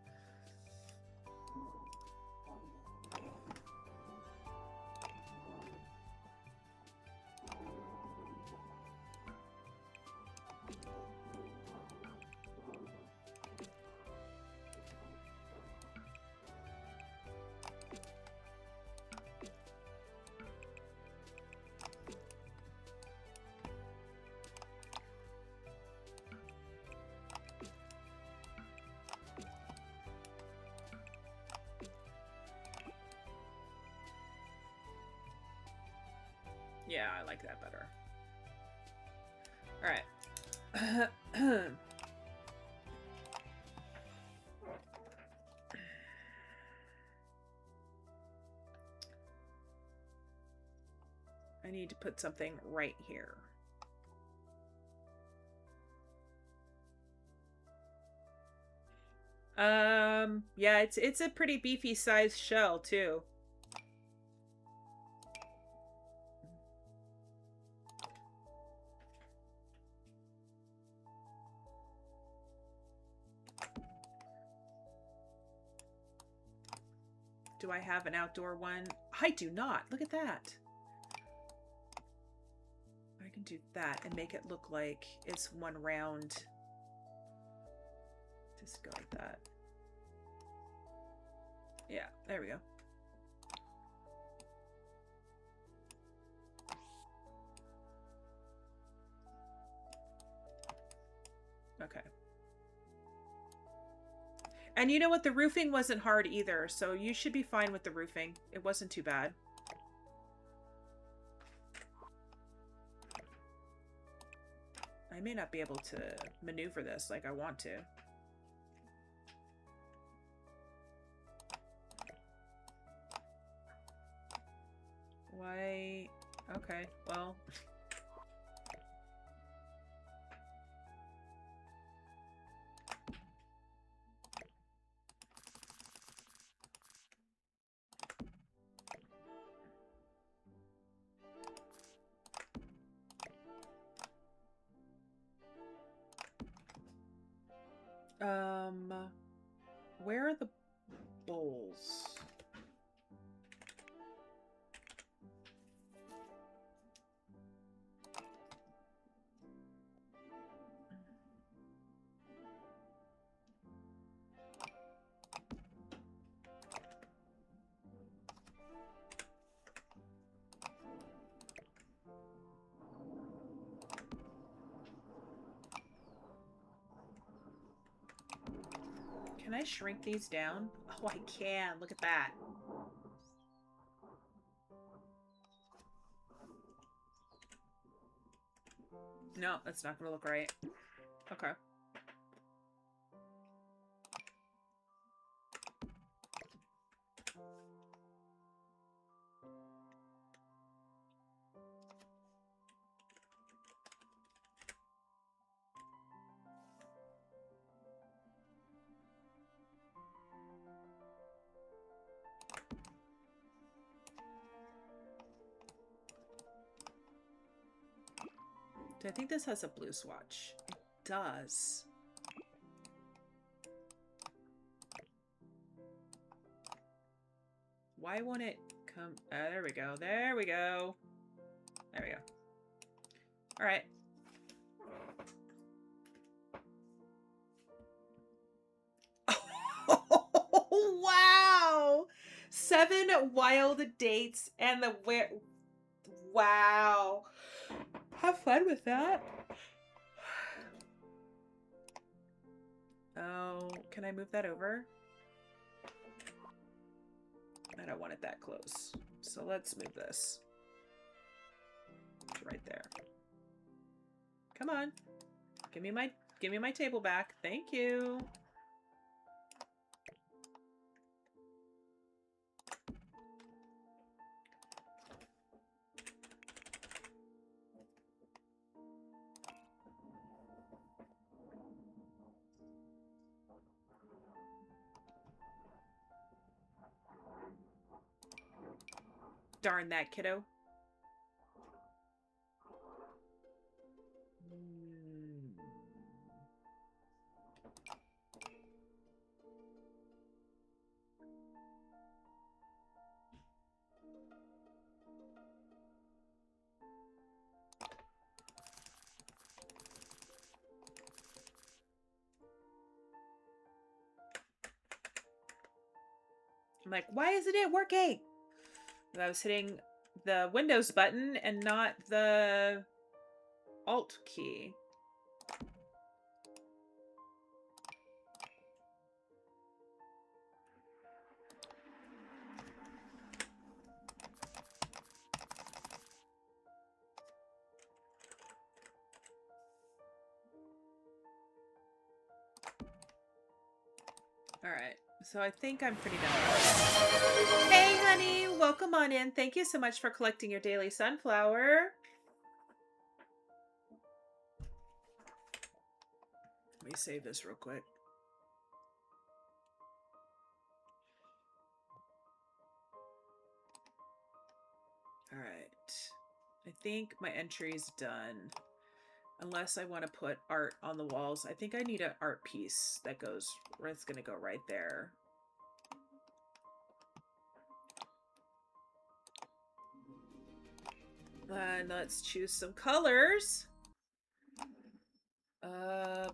Yeah, I like that better. Alright. I need to put something right here. Yeah, it's a pretty beefy sized shell too. Do I have an outdoor one? I do not. Look at that. I can do that and make it look like it's one round. Just go like that. Yeah, there we go. Okay. And you know what? The roofing wasn't hard either, so you should be fine with the roofing. It wasn't too bad. I may not be able to maneuver this like I want to. Why? Okay, well... Where are the bowls? Can I shrink these down? Oh, I can. Look at that. No, that's not going to look right. Okay. Do I think this has a blue swatch? It does. Why won't it come? There we go. There we go. There we go. All right. Oh, wow. 7 wild dates and the wow. Have fun with that. Oh, can I move that over? I don't want it that close. So let's move this. It's right there. Come on. Give me my table back. Thank you. Darn that, kiddo. I'm like, why isn't it working? I was hitting the Windows button and not the Alt key. All right. So I think I'm pretty done. Hey, honey. Welcome on in. Thank you so much for collecting your daily sunflower. Let me save this real quick. All right. I think my entry's done. Unless I want to put art on the walls. I think I need an art piece that goes, it's going to go right there. And let's choose some colors.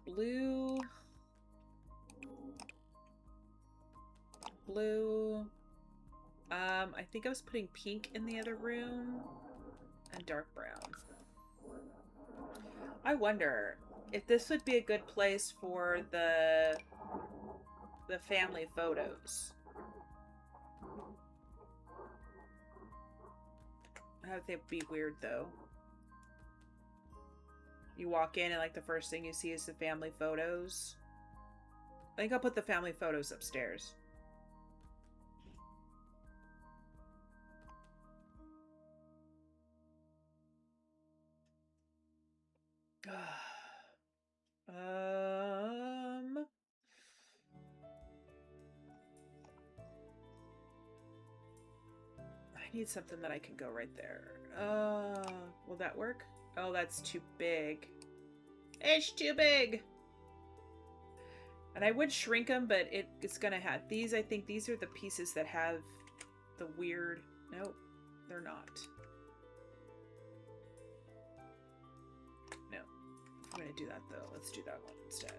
Blue. Blue. I think I was putting pink in the other room. And dark brown. I wonder if this would be a good place for the family photos. I hope they'd be weird though. You walk in and like the first thing you see is the family photos. I think I'll put the family photos upstairs. I need something that I can go right there. Will that work? Oh, that's too big. It's too big. And I would shrink them, but it's gonna have these. I think these are the pieces that have the weird. Nope, they're not. No, I'm gonna do that though. Let's do that one instead.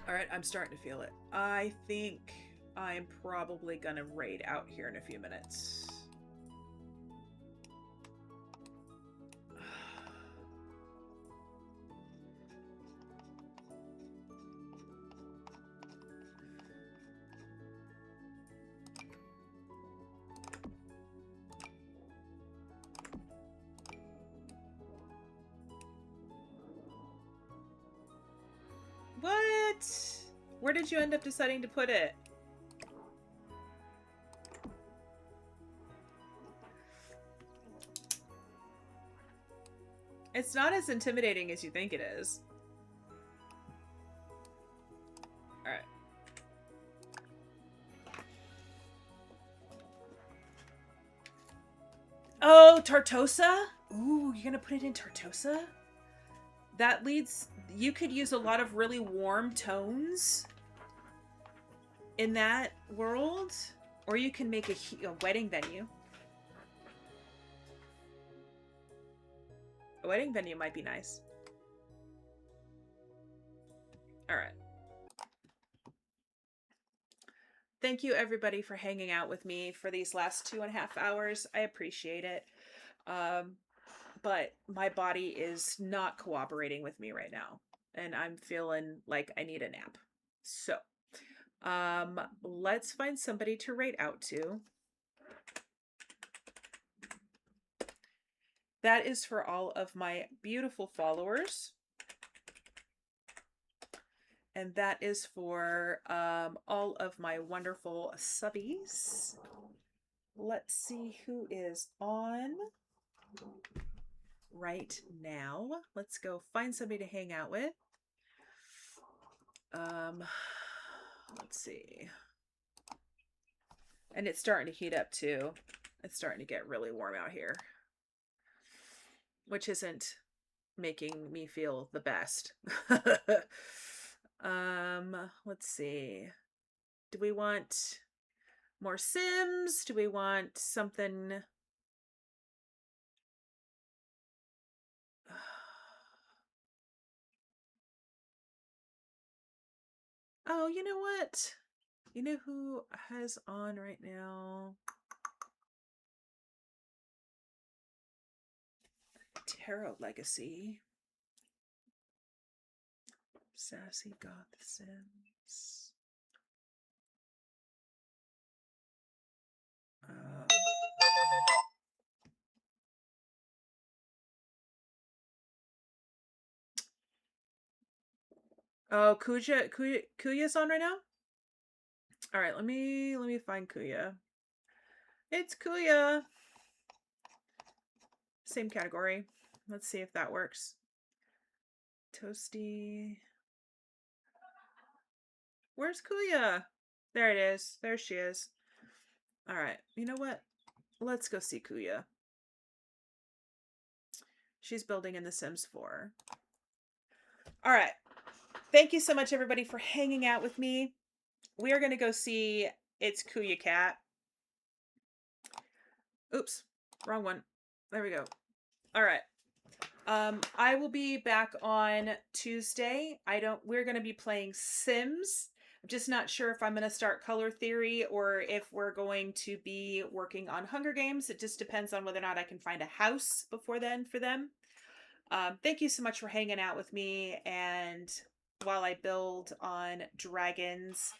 All right, I'm starting to feel it. I think I'm probably gonna raid out here in a few minutes. What? Where did you end up deciding to put it? It's not as intimidating as you think it is. Alright. Oh, Tartosa? Ooh, you're gonna put it in Tartosa? That leads... You could use a lot of really warm tones in that world, or you can make a wedding venue. A wedding venue might be nice. All right. Thank you, everybody, for hanging out with me for these last 2.5 hours. I appreciate it. But my body is not cooperating with me right now, and I'm feeling like I need a nap. So, let's find somebody to rate out to. That is for all of my beautiful followers. And that is for all of my wonderful subbies. Let's see who is on right now. Let's go find somebody to hang out with. Let's see. And it's starting to heat up too. It's starting to get really warm out here, which isn't making me feel the best. Let's see. Do we want more Sims? Do we want something? Oh, you know what? You know who has on right now? Tarot Legacy. Sassy Goth Sims. Oh, Kuya's on right now? All right, let me find Kuya. It's Kuya. Same category. Let's see if that works. Toasty. Where's Kuya? There it is. There she is. All right. You know what? Let's go see Kuya. She's building in The Sims 4. All right. Thank you so much, everybody, for hanging out with me. We are going to go see It's Kuya Cat. Oops. Wrong one. There we go. All right. I will be back on Tuesday. We're going to be playing Sims. I'm just not sure if I'm going to start Color Theory or if we're going to be working on Hunger Games. It just depends on whether or not I can find a house before then for them. Thank you so much for hanging out with me, and while I build on Dragon's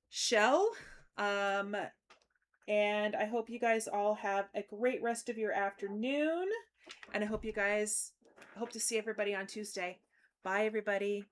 shell. And I hope you guys all have a great rest of your afternoon. And I hope to see everybody on Tuesday. Bye, everybody.